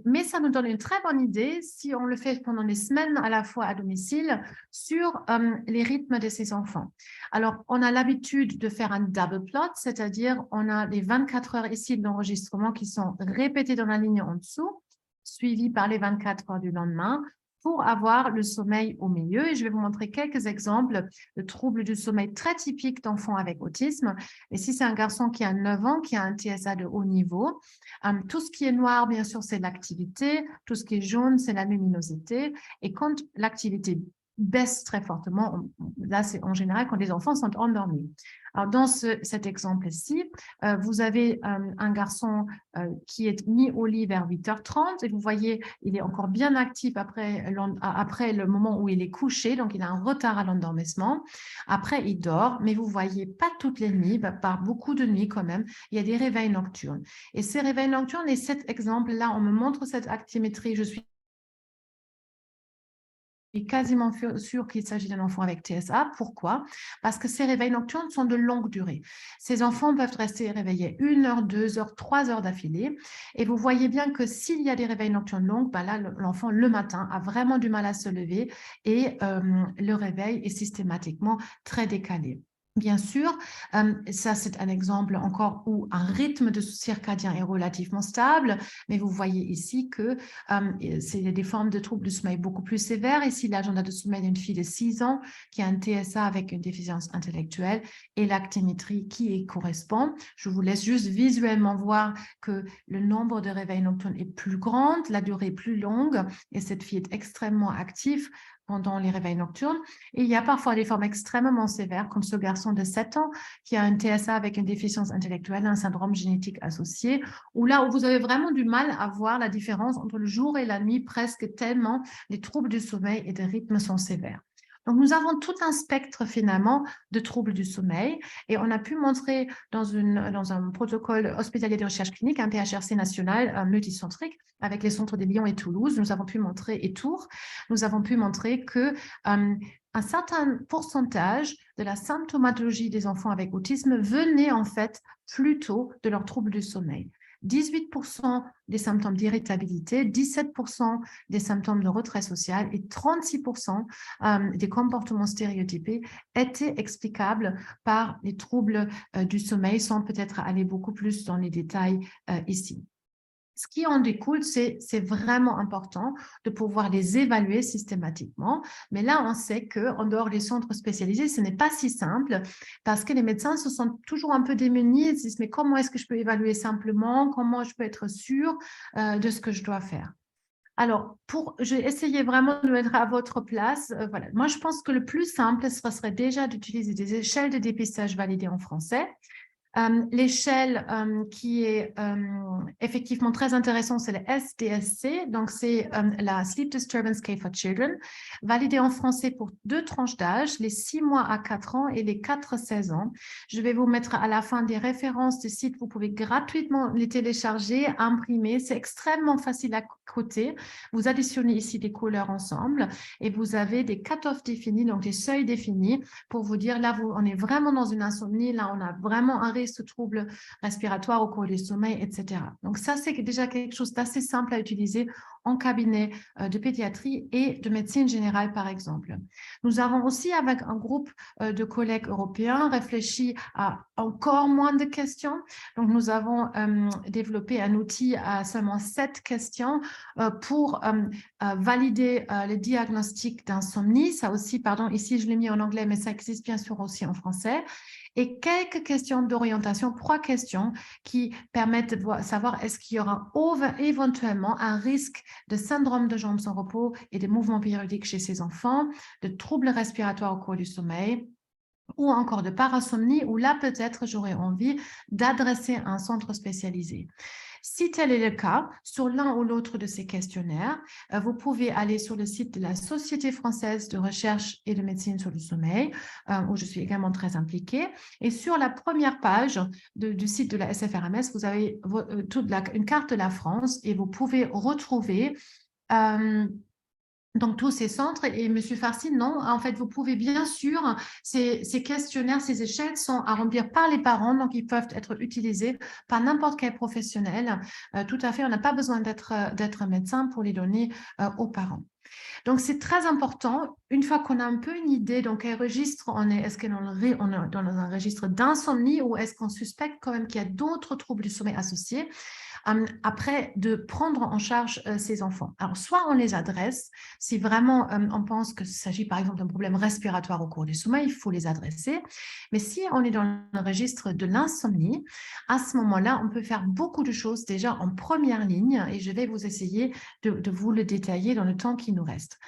Mais ça nous donne une très bonne idée, si on le fait pendant des semaines à la fois à domicile, sur les rythmes de ces enfants. Alors, on a l'habitude de faire un double plot, c'est-à-dire on a les 24 heures ici d'enregistrement qui sont répétées dans la ligne en dessous, suivies par les 24 heures du lendemain, pour avoir le sommeil au milieu. Et je vais vous montrer quelques exemples de troubles du sommeil très typiques d'enfants avec autisme. Ici, c'est un garçon qui a 9 ans, qui a un TSA de haut niveau. Tout ce qui est noir, bien sûr, c'est l'activité. Tout ce qui est jaune, c'est la luminosité. Et quand l'activité baisse très fortement, là, c'est en général quand les enfants sont endormis. Alors, dans cet exemple-ci, vous avez un garçon qui est mis au lit vers 8h30 et vous voyez, il est encore bien actif après le moment où il est couché, donc il a un retard à l'endormissement. Après, il dort, mais vous voyez pas toutes les nuits, par beaucoup de nuits quand même, il y a des réveils nocturnes. Et ces réveils nocturnes, et cet exemple-là, on me montre cette actimétrie, je suis quasiment sûr qu'il s'agit d'un enfant avec TSA. Pourquoi? Parce que ces réveils nocturnes sont de longue durée. Ces enfants peuvent rester réveillés 1 heure, 2 heures, 3 heures d'affilée. Et vous voyez bien que s'il y a des réveils nocturnes longs, ben là, l'enfant, le matin, a vraiment du mal à se lever et le réveil est systématiquement très décalé. Bien sûr, ça c'est un exemple encore où un rythme de circadien est relativement stable, mais vous voyez ici que c'est des formes de troubles du sommeil beaucoup plus sévères. Ici, l'agenda de sommeil d'une fille de 6 ans qui a un TSA avec une déficience intellectuelle et l'actimétrie qui y correspond. Je vous laisse juste visuellement voir que le nombre de réveils nocturnes est plus grand, la durée est plus longue et cette fille est extrêmement active pendant les réveils nocturnes. Et il y a parfois des formes extrêmement sévères, comme ce garçon de 7 ans qui a un TSA avec une déficience intellectuelle, un syndrome génétique associé, où là où vous avez vraiment du mal à voir la différence entre le jour et la nuit, presque tellement les troubles du sommeil et des rythmes sont sévères. Donc, nous avons tout un spectre finalement de troubles du sommeil et on a pu montrer dans un protocole hospitalier de recherche clinique, un PHRC national multicentrique avec les centres de Lyon et Toulouse, nous avons pu montrer, et Tours, nous avons pu montrer que un certain pourcentage de la symptomatologie des enfants avec autisme venait en fait plutôt de leurs troubles du sommeil. 18% des symptômes d'irritabilité, 17% des symptômes de retrait social et 36% des comportements stéréotypés étaient explicables par les troubles du sommeil, sans peut-être aller beaucoup plus dans les détails ici. Ce qui en découle, c'est vraiment important de pouvoir les évaluer systématiquement. Mais là, on sait qu'en dehors des centres spécialisés, ce n'est pas si simple parce que les médecins se sentent toujours un peu démunis. Ils se disent, mais comment est-ce que je peux évaluer simplement? Comment je peux être sûr de ce que je dois faire? Alors, j'ai essayé vraiment de mettre à votre place. Voilà. Moi, je pense que le plus simple, ce serait déjà d'utiliser des échelles de dépistage validées en français. L'échelle qui est effectivement très intéressante, c'est le SDSC, donc c'est la Sleep Disturbance Scale for Children, validée en français pour 2 tranches d'âge, les 6 mois à 4 ans et les 4-16 ans. Je vais vous mettre à la fin des références de sites, vous pouvez gratuitement les télécharger, imprimer, c'est extrêmement facile à coter. Vous additionnez ici des couleurs ensemble et vous avez des cut-offs définis, donc des seuils définis pour vous dire là, on est vraiment dans une insomnie, là on a vraiment un risque de troubles respiratoires au cours du sommeil, etc. Donc ça, c'est déjà quelque chose d'assez simple à utiliser en cabinet de pédiatrie et de médecine générale, par exemple. Nous avons aussi, avec un groupe de collègues européens, réfléchi à encore moins de questions. Donc, nous avons développé un outil à seulement 7 questions pour valider le diagnostic d'insomnie. Ça aussi, pardon, ici, je l'ai mis en anglais, mais ça existe bien sûr aussi en français. Et quelques questions d'orientation, 3 questions qui permettent de savoir est-ce qu'il y aura éventuellement un risque de syndrome de jambes sans repos et de mouvements périodiques chez ces enfants, de troubles respiratoires au cours du sommeil, ou encore de parasomnie, où là peut-être j'aurais envie d'adresser un centre spécialisé. Si tel est le cas, sur l'un ou l'autre de ces questionnaires, vous pouvez aller sur le site de la Société française de recherche et de médecine sur le sommeil, où je suis également très impliquée. Et sur la première page du site de la SFRMS, vous avez une carte de la France et vous pouvez retrouver donc, tous ces centres. Et M. Farsi, non, en fait, vous pouvez bien sûr, ces questionnaires, ces échelles sont à remplir par les parents, donc ils peuvent être utilisés par n'importe quel professionnel. Tout à fait, on n'a pas besoin d'être médecin pour les donner aux parents. Donc, c'est très important, une fois qu'on a un peu une idée dans quel registre on est, est-ce qu'on est dans un registre d'insomnie ou est-ce qu'on suspecte quand même qu'il y a d'autres troubles du sommeil associés, après de prendre en charge ces enfants. Alors, soit on les adresse, si vraiment on pense qu'il s'agit par exemple d'un problème respiratoire au cours du sommeil, il faut les adresser. Mais si on est dans le registre de l'insomnie, à ce moment-là, on peut faire beaucoup de choses déjà en première ligne et je vais vous essayer de vous le détailler dans le temps qui nous reste.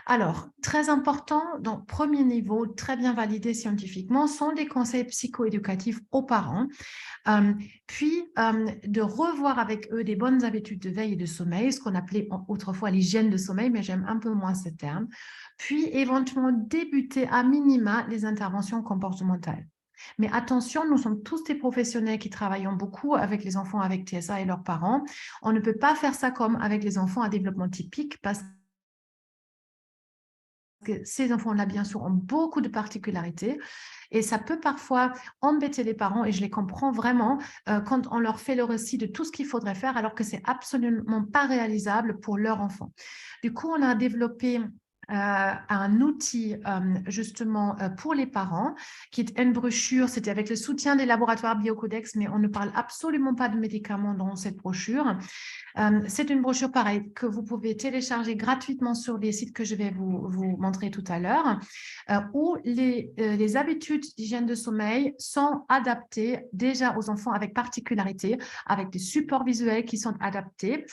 Alors, très important, donc premier niveau, très bien validé scientifiquement, sont des conseils psychoéducatifs aux parents, puis de revoir avec eux des bonnes habitudes de veille et de sommeil, ce qu'on appelait autrefois l'hygiène de sommeil, mais j'aime un peu moins ce terme, puis éventuellement débuter à minima les interventions comportementales. Mais attention, nous sommes tous des professionnels qui travaillons beaucoup avec les enfants avec TSA et leurs parents. On ne peut pas faire ça comme avec les enfants à développement typique parce que ces enfants-là, bien sûr, ont beaucoup de particularités et ça peut parfois embêter les parents et je les comprends vraiment quand on leur fait le récit de tout ce qu'il faudrait faire alors que c'est absolument pas réalisable pour leur enfant. Du coup, on a développé un outil justement pour les parents qui est une brochure, c'était avec le soutien des laboratoires Biocodex, mais on ne parle absolument pas de médicaments dans cette brochure. C'est une brochure pareille que vous pouvez télécharger gratuitement sur les sites que je vais vous montrer tout à l'heure, où les habitudes d'hygiène de sommeil sont adaptées déjà aux enfants avec particularité, avec des supports visuels qui sont adaptés.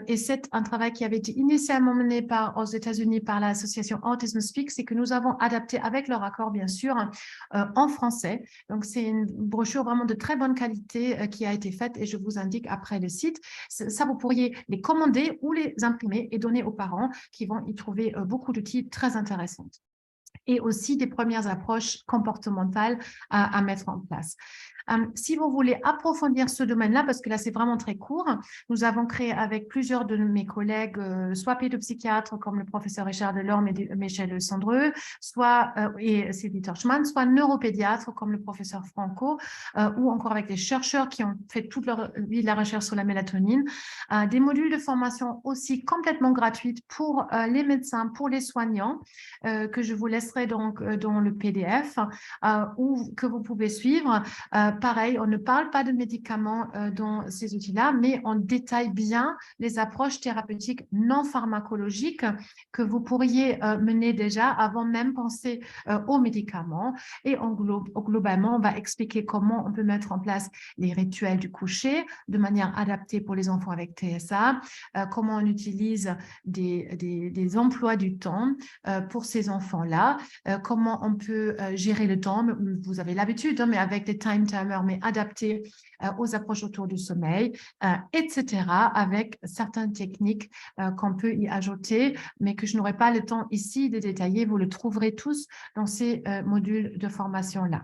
Et c'est un travail qui avait été initialement mené aux États-Unis par l'association Autism Speak, c'est que nous avons adapté avec leur accord, bien sûr, en français. Donc, c'est une brochure vraiment de très bonne qualité qui a été faite et je vous indique après le site. Ça, vous pourriez les commander ou les imprimer et donner aux parents qui vont y trouver beaucoup d'outils très intéressants. Et aussi des premières approches comportementales à mettre en place. Si vous voulez approfondir ce domaine-là, parce que là, c'est vraiment très court, nous avons créé avec plusieurs de mes collègues, soit pédopsychiatres comme le professeur Richard Delorme et Michel Sandreux, soit et Sylvie Torchman, soit neuropédiatres comme le professeur Franco, ou encore avec des chercheurs qui ont fait toute leur vie de la recherche sur la mélatonine. Des modules de formation aussi complètement gratuits pour les médecins, pour les soignants, que je vous laisserai donc dans le PDF, ou que vous pouvez suivre. Pareil, on ne parle pas de médicaments dans ces outils-là, mais on détaille bien les approches thérapeutiques non pharmacologiques que vous pourriez mener déjà avant même penser aux médicaments. Et globalement, on va expliquer comment on peut mettre en place les rituels du coucher de manière adaptée pour les enfants avec TSA, comment on utilise des emplois du temps pour ces enfants-là, comment on peut gérer le temps, vous avez l'habitude, hein, mais avec des time timers, mais adaptés aux approches autour du sommeil, etc., avec certaines techniques qu'on peut y ajouter, mais que je n'aurai pas le temps ici de détailler. Vous le trouverez tous dans ces modules de formation-là.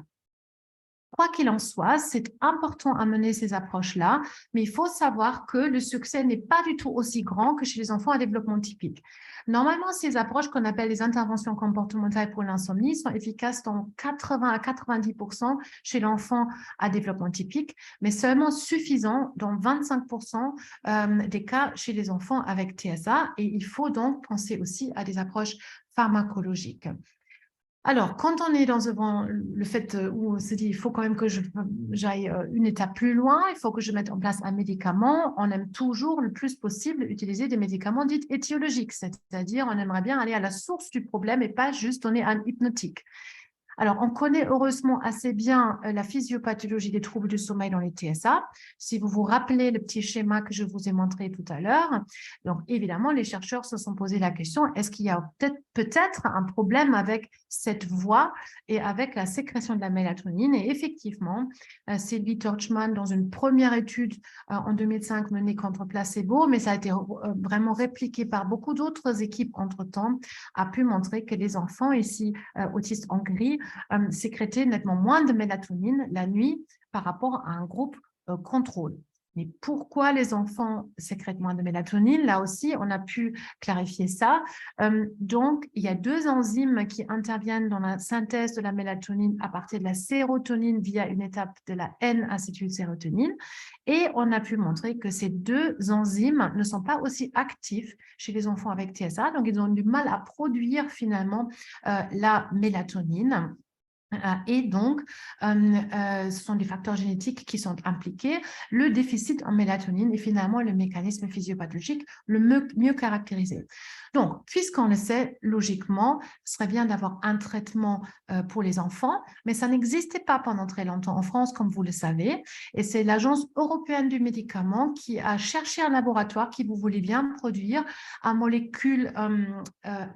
Quoi qu'il en soit, c'est important à mener ces approches-là, mais il faut savoir que le succès n'est pas du tout aussi grand que chez les enfants à développement typique. Normalement, ces approches qu'on appelle les interventions comportementales pour l'insomnie sont efficaces dans 80 à 90% chez l'enfant à développement typique, mais seulement suffisant dans 25% des cas chez les enfants avec TSA, et il faut donc penser aussi à des approches pharmacologiques. Alors, quand on est dans le fait où on se dit il faut quand même que j'aille une étape plus loin, il faut que je mette en place un médicament, on aime toujours le plus possible utiliser des médicaments dits étiologiques, c'est-à-dire on aimerait bien aller à la source du problème et pas juste donner un hypnotique. Alors, on connaît heureusement assez bien la physiopathologie des troubles du sommeil dans les TSA. Si vous vous rappelez le petit schéma que je vous ai montré tout à l'heure, donc évidemment, les chercheurs se sont posé la question, est-ce qu'il y a peut-être un problème avec cette voie et avec la sécrétion de la mélatonine? Et effectivement, Sylvie Torchman, dans une première étude en 2005 menée contre placebo, mais ça a été vraiment répliqué par beaucoup d'autres équipes entre-temps, a pu montrer que les enfants ici autistes en gris sécréter nettement moins de mélatonine la nuit par rapport à un groupe contrôle. Mais pourquoi les enfants sécrètent moins de mélatonine? Là aussi, on a pu clarifier ça. Donc, il y a deux enzymes qui interviennent dans la synthèse de la mélatonine à partir de la sérotonine via une étape de la N-acétylsérotonine. Et on a pu montrer que ces deux enzymes ne sont pas aussi actifs chez les enfants avec TSA. Donc, ils ont du mal à produire finalement la mélatonine. Et donc, ce sont des facteurs génétiques qui sont impliqués. Le déficit en mélatonine est finalement le mécanisme physiopathologique le mieux caractérisé. Donc, puisqu'on le sait, logiquement, ce serait bien d'avoir un traitement pour les enfants, mais ça n'existait pas pendant très longtemps en France, comme vous le savez. Et c'est l'Agence européenne du médicament qui a cherché un laboratoire qui, vous voulez bien, produire une molécule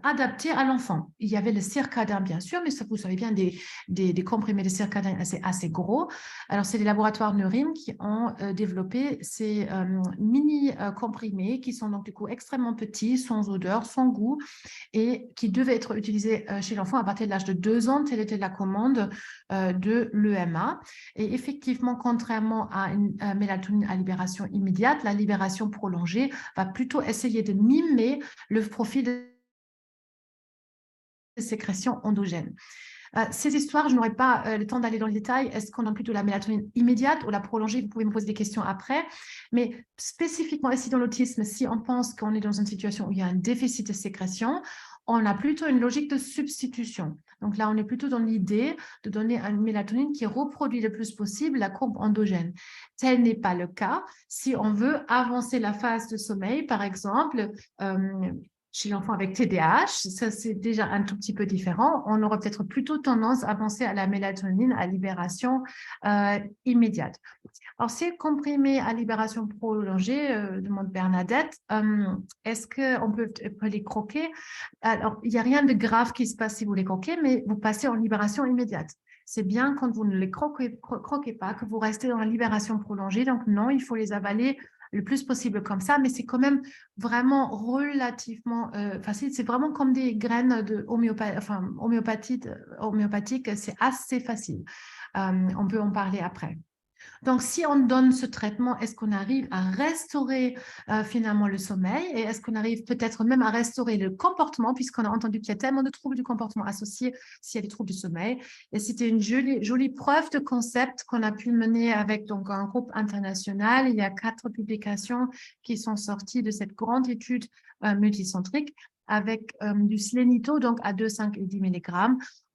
adaptée à l'enfant. Il y avait le circadin, bien sûr, mais ça, vous savez bien, des comprimés de circadin assez gros. Alors, c'est les laboratoires Neurim qui ont développé ces mini-comprimés qui sont donc du coup extrêmement petits, sans odeur, sans goût, et qui devaient être utilisés chez l'enfant à partir de l'âge de 2 ans. Telle était la commande de l'EMA. Et effectivement, contrairement à une mélatonine à libération immédiate, la libération prolongée va plutôt essayer de mimer le profil de sécrétion endogène. Ces histoires, je n'aurai pas le temps d'aller dans les détails. Est-ce qu'on donne plutôt la mélatonine immédiate ou la prolongée? Vous pouvez me poser des questions après. Mais spécifiquement ici dans l'autisme, si on pense qu'on est dans une situation où il y a un déficit de sécrétion, on a plutôt une logique de substitution. Donc là, on est plutôt dans l'idée de donner une mélatonine qui reproduit le plus possible la courbe endogène. Tel n'est pas le cas. Si on veut avancer la phase de sommeil, par exemple, chez l'enfant avec TDAH, ça c'est déjà un tout petit peu différent. On aurait peut-être plutôt tendance à penser à la mélatonine à libération immédiate. Alors, ces comprimés à libération prolongée, demande Bernadette, est-ce qu'on peut les croquer? Alors, il n'y a rien de grave qui se passe si vous les croquez, mais vous passez en libération immédiate. C'est bien quand vous ne les croquez pas que vous restez dans la libération prolongée. Donc, non, il faut les avaler le plus possible comme ça, mais c'est quand même vraiment relativement facile. C'est vraiment comme des graines de homéopathique, c'est assez facile. On peut en parler après. Donc, si on donne ce traitement, est-ce qu'on arrive à restaurer finalement le sommeil et est-ce qu'on arrive peut-être même à restaurer le comportement puisqu'on a entendu qu'il y a tellement de troubles du comportement associés s'il y a des troubles du sommeil. Et c'était une jolie preuve de concept qu'on a pu mener avec donc, un groupe international. Il y a 4 publications qui sont sorties de cette grande étude multicentrique avec du Slénito, donc à 2, 5 et 10 mg,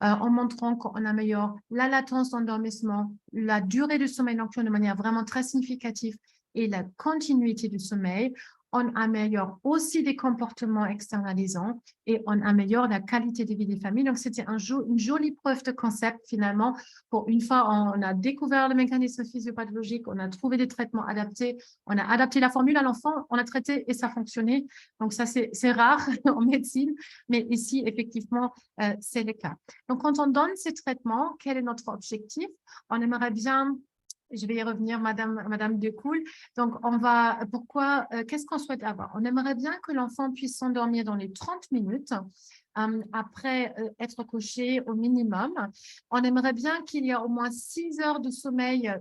en montrant qu'on améliore la latence d'endormissement, la durée du sommeil nocturne de manière vraiment très significative et la continuité du sommeil. On améliore aussi des comportements externalisants et on améliore la qualité de vie des familles. Donc, c'était une jolie preuve de concept finalement. Pour une fois, on a découvert le mécanisme physiopathologique, on a trouvé des traitements adaptés, on a adapté la formule à l'enfant, on a traité et ça fonctionnait. Donc, ça, c'est rare en médecine, mais ici, effectivement, c'est le cas. Donc, quand on donne ces traitements, quel est notre objectif? On aimerait bien... Je vais y revenir, Madame Decool. Donc, qu'est-ce qu'on souhaite avoir? On aimerait bien que l'enfant puisse s'endormir dans les 30 minutes après être couché au minimum. On aimerait bien qu'il y ait au moins 6 heures de sommeil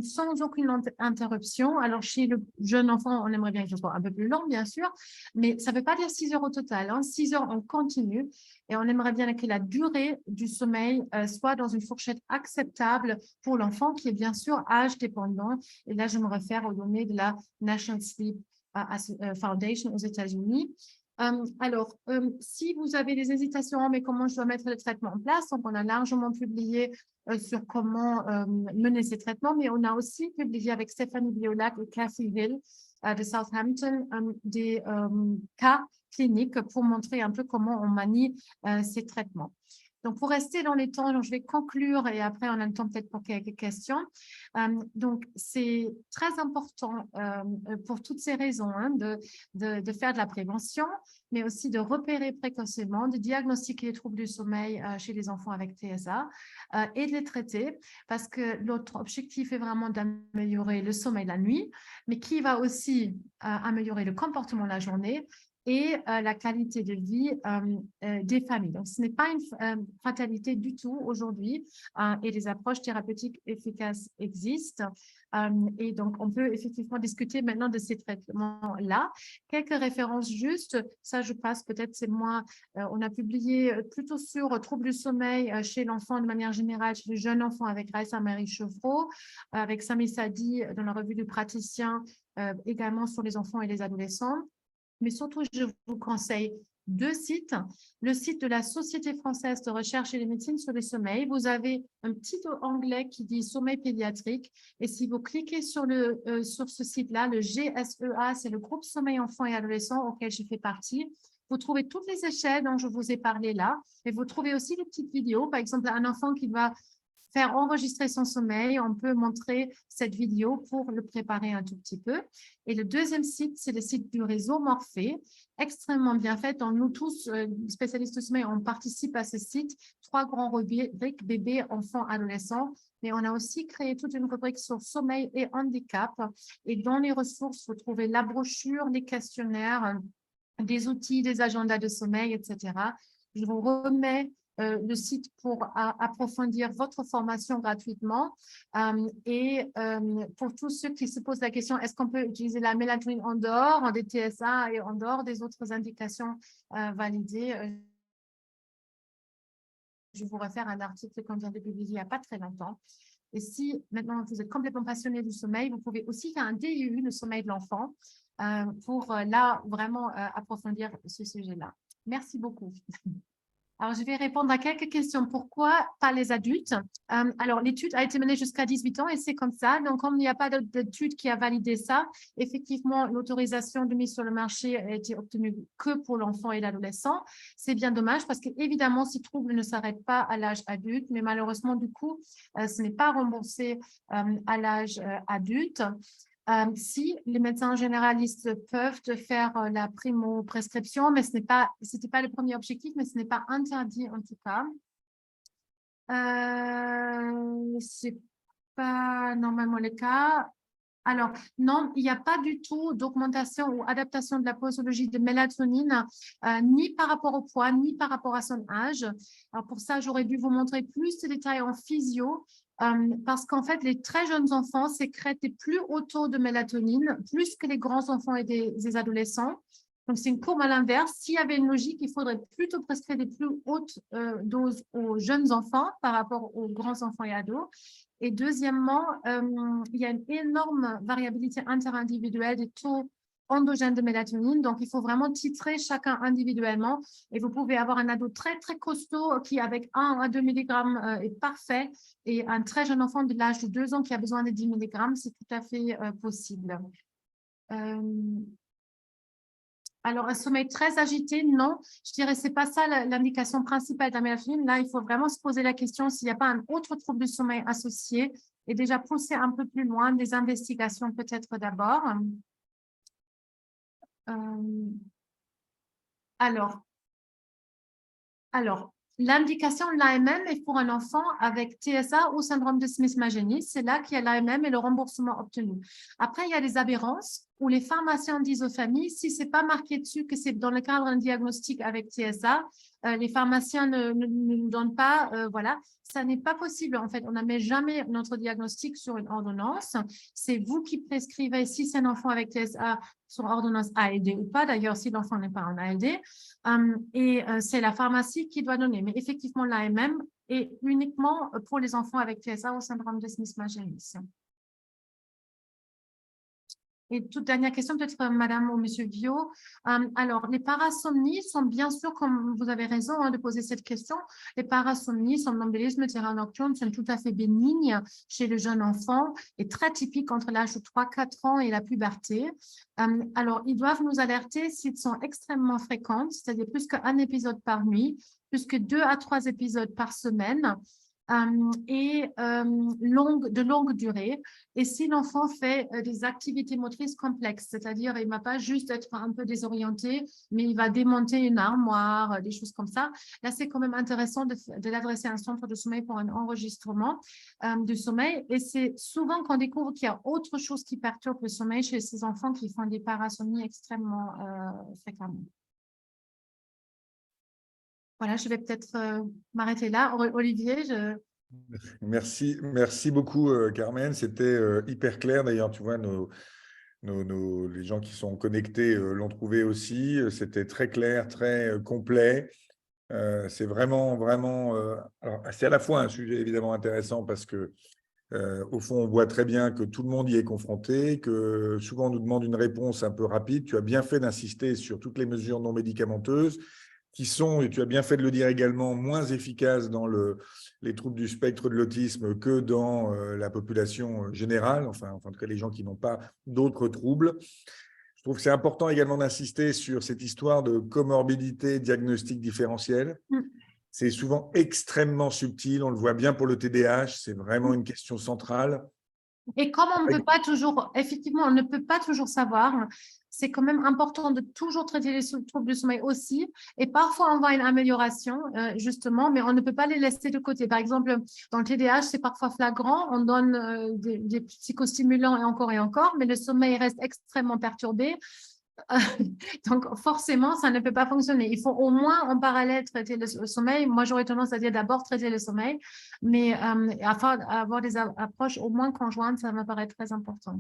sans aucune interruption. Alors, chez le jeune enfant, on aimerait bien que ce soit un peu plus long, bien sûr, mais ça ne veut pas dire 6 heures au total. 6 heures en continu. Et on aimerait bien que la durée du sommeil soit dans une fourchette acceptable pour l'enfant, qui est bien sûr âge dépendant. Et là, je me réfère aux données de la National Sleep Foundation aux États-Unis. Alors, si vous avez des hésitations, mais comment je dois mettre le traitement en place, donc on a largement publié sur comment mener ces traitements, mais on a aussi publié avec Stéphanie Biolac et Kathy Hill de Southampton des cas cliniques pour montrer un peu comment on manie ces traitements. Donc, pour rester dans les temps, donc je vais conclure et après, on a le temps peut-être pour quelques questions. Donc, c'est très important pour toutes ces raisons de faire de la prévention, mais aussi de repérer précocement, de diagnostiquer les troubles du sommeil chez les enfants avec TSA et de les traiter parce que notre objectif est vraiment d'améliorer le sommeil la nuit, mais qui va aussi améliorer le comportement la journée et la qualité de vie des familles. Donc, ce n'est pas une fatalité du tout aujourd'hui et des approches thérapeutiques efficaces existent. Et donc, on peut effectivement discuter maintenant de ces traitements-là. Quelques références justes, ça je passe peut-être, c'est moi, on a publié plutôt sur troubles du sommeil chez l'enfant de manière générale, chez le jeune enfant avec Raissa Marie Chevreau, avec Sami Sadi dans la revue du praticien, également sur les enfants et les adolescents. Mais surtout, je vous conseille 2 sites. Le site de la Société française de recherche et de médecine sur le sommeil. Vous avez un petit onglet qui dit sommeil pédiatrique. Et si vous cliquez sur ce site-là, le GSEA, c'est le groupe sommeil enfants et adolescents auquel je fais partie. Vous trouvez toutes les échelles dont je vous ai parlé là. Et vous trouvez aussi des petites vidéos. Par exemple, un enfant qui va faire enregistrer son sommeil, on peut montrer cette vidéo pour le préparer un tout petit peu. Et le deuxième site, c'est le site du réseau Morphée, extrêmement bien fait. Donc, nous tous, spécialistes de sommeil, on participe à ce site. 3 grands rubriques, bébés, enfants, adolescents. Mais on a aussi créé toute une rubrique sur sommeil et handicap. Et dans les ressources, vous trouvez la brochure, les questionnaires, des outils, des agendas de sommeil, etc. Je vous remets le site pour approfondir votre formation gratuitement. Et pour tous ceux qui se posent la question, est-ce qu'on peut utiliser la mélatonine en dehors des TSA et en dehors des autres indications validées? Je vous réfère à un article qu'on vient de publier il n'y a pas très longtemps. Et si maintenant vous êtes complètement passionné du sommeil, vous pouvez aussi faire un DIU, le sommeil de l'enfant, pour là vraiment approfondir ce sujet-là. Merci beaucoup. Alors, je vais répondre à quelques questions. Pourquoi pas les adultes? Alors, l'étude a été menée jusqu'à 18 ans et c'est comme ça. Donc, comme il n'y a pas d'étude qui a validé ça, effectivement, l'autorisation de mise sur le marché a été obtenue que pour l'enfant et l'adolescent. C'est bien dommage parce qu'évidemment, ces troubles ne s'arrêtent pas à l'âge adulte, mais malheureusement, du coup, ce n'est pas remboursé à l'âge adulte. Si les médecins généralistes peuvent faire la primo-prescription, mais ce n'était pas le premier objectif, mais ce n'est pas interdit en tout cas. Ce n'est pas normalement le cas. Alors, non, il n'y a pas du tout d'augmentation ou adaptation de la posologie de mélatonine, ni par rapport au poids, ni par rapport à son âge. Alors, pour ça, j'aurais dû vous montrer plus de détails en physio, parce qu'en fait, les très jeunes enfants sécrètent des plus hauts taux de mélatonine, plus que les grands enfants et des adolescents. Donc, c'est une courbe à l'inverse. S'il y avait une logique, il faudrait plutôt prescrire des plus hautes doses aux jeunes enfants par rapport aux grands enfants et ados. Et deuxièmement, il y a une énorme variabilité interindividuelle des taux endogènes de mélatonine. Donc, il faut vraiment titrer chacun individuellement. Et vous pouvez avoir un ado très, très costaud qui, avec 1 à 2 mg, est parfait. Et un très jeune enfant de l'âge de 2 ans qui a besoin de 10 mg, c'est tout à fait possible. Alors, un sommeil très agité, non. Je dirais que ce n'est pas ça l'indication principale de la mélatonine. Là, il faut vraiment se poser la question s'il n'y a pas un autre trouble du sommeil associé et déjà pousser un peu plus loin des investigations peut-être d'abord. Alors, l'indication de l'AMM est pour un enfant avec TSA ou syndrome de Smith-Magenis. C'est là qu'il y a l'AMM et le remboursement obtenu. Après, il y a des aberrances où les pharmaciens disent aux familles, si ce n'est pas marqué dessus que c'est dans le cadre d'un diagnostic avec TSA, les pharmaciens ne nous donnent pas, voilà. Ça n'est pas possible. En fait, on ne met jamais notre diagnostic sur une ordonnance. C'est vous qui prescrivez si c'est un enfant avec TSA sur ordonnance ALD ou pas, d'ailleurs, si l'enfant n'est pas en ALD. Et c'est la pharmacie qui doit donner. Mais effectivement, l'AMM est uniquement pour les enfants avec TSA ou syndrome de Smith-Magenis. Et toute dernière question, peut-être Madame ou Monsieur Viau. Alors, les parasomnies sont bien sûr, comme vous avez raison de poser cette question, les parasomnies, somnambulisme, terreur nocturne sont tout à fait bénignes chez le jeune enfant et très typiques entre l'âge de 3-4 ans et la puberté. Alors, ils doivent nous alerter s'ils sont extrêmement fréquents, c'est-à-dire plus qu'un épisode par nuit, plus que 2 à 3 épisodes par semaine. De longue durée. Et si l'enfant fait des activités motrices complexes, c'est-à-dire il ne va pas juste être un peu désorienté, mais il va démonter une armoire, des choses comme ça, là c'est quand même intéressant de l'adresser à un centre de sommeil pour un enregistrement du sommeil. Et c'est souvent qu'on découvre qu'il y a autre chose qui perturbe le sommeil chez ces enfants qui font des parasomnies extrêmement fréquemment. Voilà, je vais peut-être m'arrêter là. Olivier, Merci beaucoup, Carmen. C'était hyper clair. D'ailleurs, tu vois, les gens qui sont connectés l'ont trouvé aussi. C'était très clair, très complet. C'est vraiment, alors, c'est à la fois un sujet évidemment intéressant parce que, au fond, on voit très bien que tout le monde y est confronté, que souvent on nous demande une réponse un peu rapide. Tu as bien fait d'insister sur toutes les mesures non médicamenteuses qui sont, et tu as bien fait de le dire également, moins efficaces dans les troubles du spectre de l'autisme que dans la population générale, enfin, en tout cas les gens qui n'ont pas d'autres troubles. Je trouve que c'est important également d'insister sur cette histoire de comorbidité diagnostic différentielle. C'est souvent extrêmement subtil, on le voit bien pour le TDAH, c'est vraiment une question centrale. Et comme on ne peut pas toujours, effectivement, on ne peut pas toujours savoir, c'est quand même important de toujours traiter les troubles du sommeil aussi. Et parfois, on voit une amélioration, justement, mais on ne peut pas les laisser de côté. Par exemple, dans le TDAH, c'est parfois flagrant. On donne des psychostimulants et encore, mais le sommeil reste extrêmement perturbé. Donc, forcément, ça ne peut pas fonctionner. Il faut au moins en parallèle traiter le sommeil. Moi, j'aurais tendance à dire d'abord traiter le sommeil, mais avoir des approches au moins conjointes, ça me paraît très important.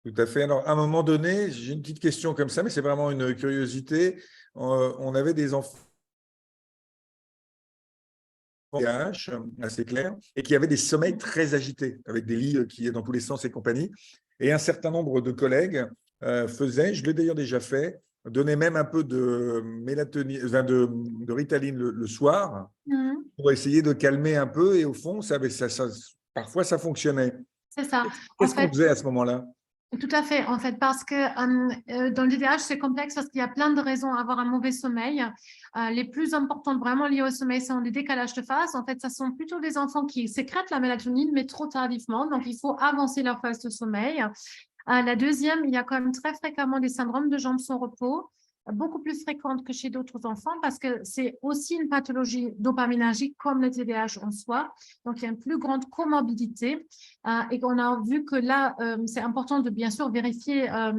Tout à fait. Alors, à un moment donné, j'ai une petite question comme ça, mais c'est vraiment une curiosité. On avait des enfants assez clairs et qui avaient des sommeils très agités, avec des lits qui est dans tous les sens et compagnie. Et un certain nombre de collègues faisaient, je l'ai d'ailleurs déjà fait, donnaient même un peu de mélatonine, de Ritaline le soir pour essayer de calmer un peu. Et au fond, parfois, ça fonctionnait. C'est ça. Qu'est-ce qu'on faisait à ce moment-là? Tout à fait, en fait, parce que dans le TDAH, c'est complexe parce qu'il y a plein de raisons à avoir un mauvais sommeil. Les plus importantes vraiment liées au sommeil sont les décalages de phase. En fait, ce sont plutôt des enfants qui sécrètent la mélatonine, mais trop tardivement. Donc, il faut avancer leur phase de sommeil. La deuxième, il y a quand même très fréquemment des syndromes de jambes sans repos. beaucoup plus fréquente que chez d'autres enfants parce que c'est aussi une pathologie dopaminergique comme le TDAH en soi. Donc, il y a une plus grande comorbidité et on a vu que là, c'est important de bien sûr vérifier la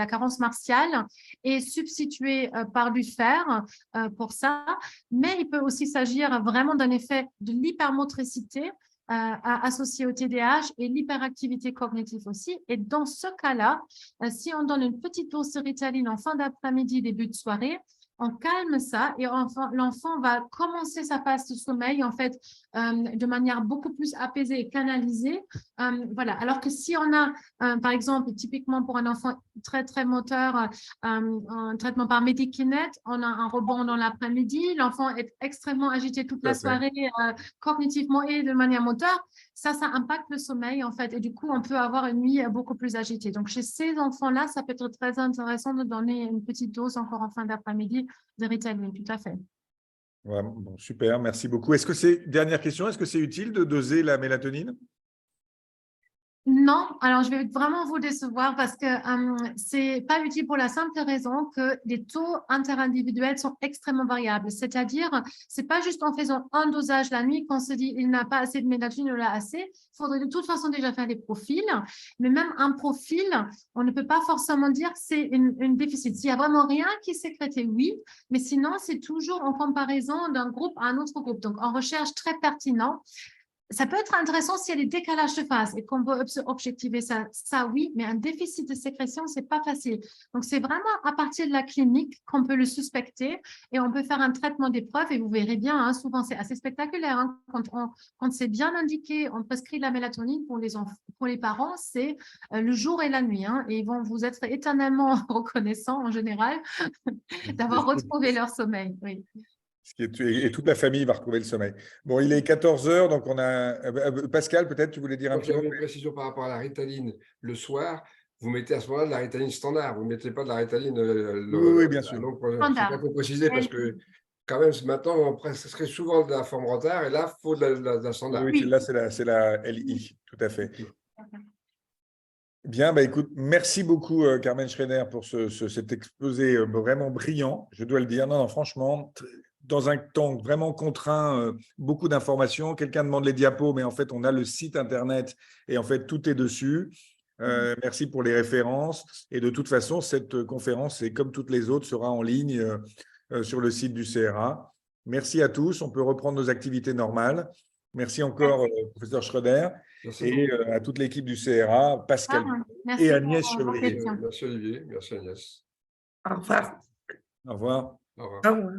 carence martiale et substituer par du fer pour ça. Mais il peut aussi s'agir vraiment d'un effet de l'hypermotricité associé au TDAH et l'hyperactivité cognitive aussi. Et dans ce cas-là, si on donne une petite dose de Ritaline en fin d'après-midi, début de soirée, on calme ça et l'enfant va commencer sa phase de sommeil en fait de manière beaucoup plus apaisée et canalisée. Voilà. Alors que si on a, par exemple, typiquement pour un enfant très, très moteur, un traitement par Medikinet, on a un rebond dans l'après-midi, l'enfant est extrêmement agité toute la soirée, cognitivement et de manière moteur, ça impacte le sommeil en fait et du coup, on peut avoir une nuit beaucoup plus agitée. Donc, chez ces enfants-là, ça peut être très intéressant de donner une petite dose encore en fin d'après-midi de Ritaline, tout à fait. Ouais, bon, super, merci beaucoup. Dernière question, est-ce que c'est utile de doser la mélatonine? Non, alors je vais vraiment vous décevoir parce que c'est pas utile pour la simple raison que les taux interindividuels sont extrêmement variables. C'est-à-dire, c'est pas juste en faisant un dosage la nuit qu'on se dit il n'a pas assez de mélatonine, il en a assez. Il faudrait de toute façon déjà faire des profils, mais même un profil, on ne peut pas forcément dire que c'est une déficit. S'il y a vraiment rien qui est sécrété, oui, mais sinon c'est toujours en comparaison d'un groupe à un autre groupe. Donc en recherche très pertinent. Ça peut être intéressant s'il y a des décalages de phase et qu'on peut objectiver ça, oui, mais un déficit de sécrétion, c'est pas facile. Donc, c'est vraiment à partir de la clinique qu'on peut le suspecter et on peut faire un traitement d'épreuve et vous verrez bien, hein, souvent c'est assez spectaculaire. Hein, quand c'est bien indiqué, on prescrit de la mélatonine pour les parents, c'est le jour et la nuit. Hein, et ils vont vous être éternellement reconnaissants en général d'avoir retrouvé leur sommeil. Oui. Et toute la famille va retrouver le sommeil. Bon, il est 14 h, donc on a… Pascal, peut-être, tu voulais dire un petit mot? J'avais une précision par rapport à la Ritaline. Le soir, vous mettez à ce moment-là de la Ritaline standard. Vous ne mettez pas de la Ritaline Oui, bien sûr. Il faut préciser parce que quand même, maintenant, on prescrit souvent de la forme retard et là, il faut de la standard. Oui, là, c'est la LI, tout à fait. Bien, bah, écoute, merci beaucoup, Carmen Schreiner, pour cet exposé vraiment brillant, je dois le dire. Non, franchement, dans un temps vraiment contraint, beaucoup d'informations. Quelqu'un demande les diapos, mais en fait, on a le site Internet et en fait, tout est dessus. Merci pour les références. Et de toute façon, cette conférence, et comme toutes les autres, sera en ligne sur le site du CRA. Merci à tous. On peut reprendre nos activités normales. Merci encore, professeur Schreiner. Et à toute l'équipe du CRA, Pascal et Agnès Chevrier. Merci Olivier, merci Agnès. Au revoir. Au revoir. Au revoir. Au revoir.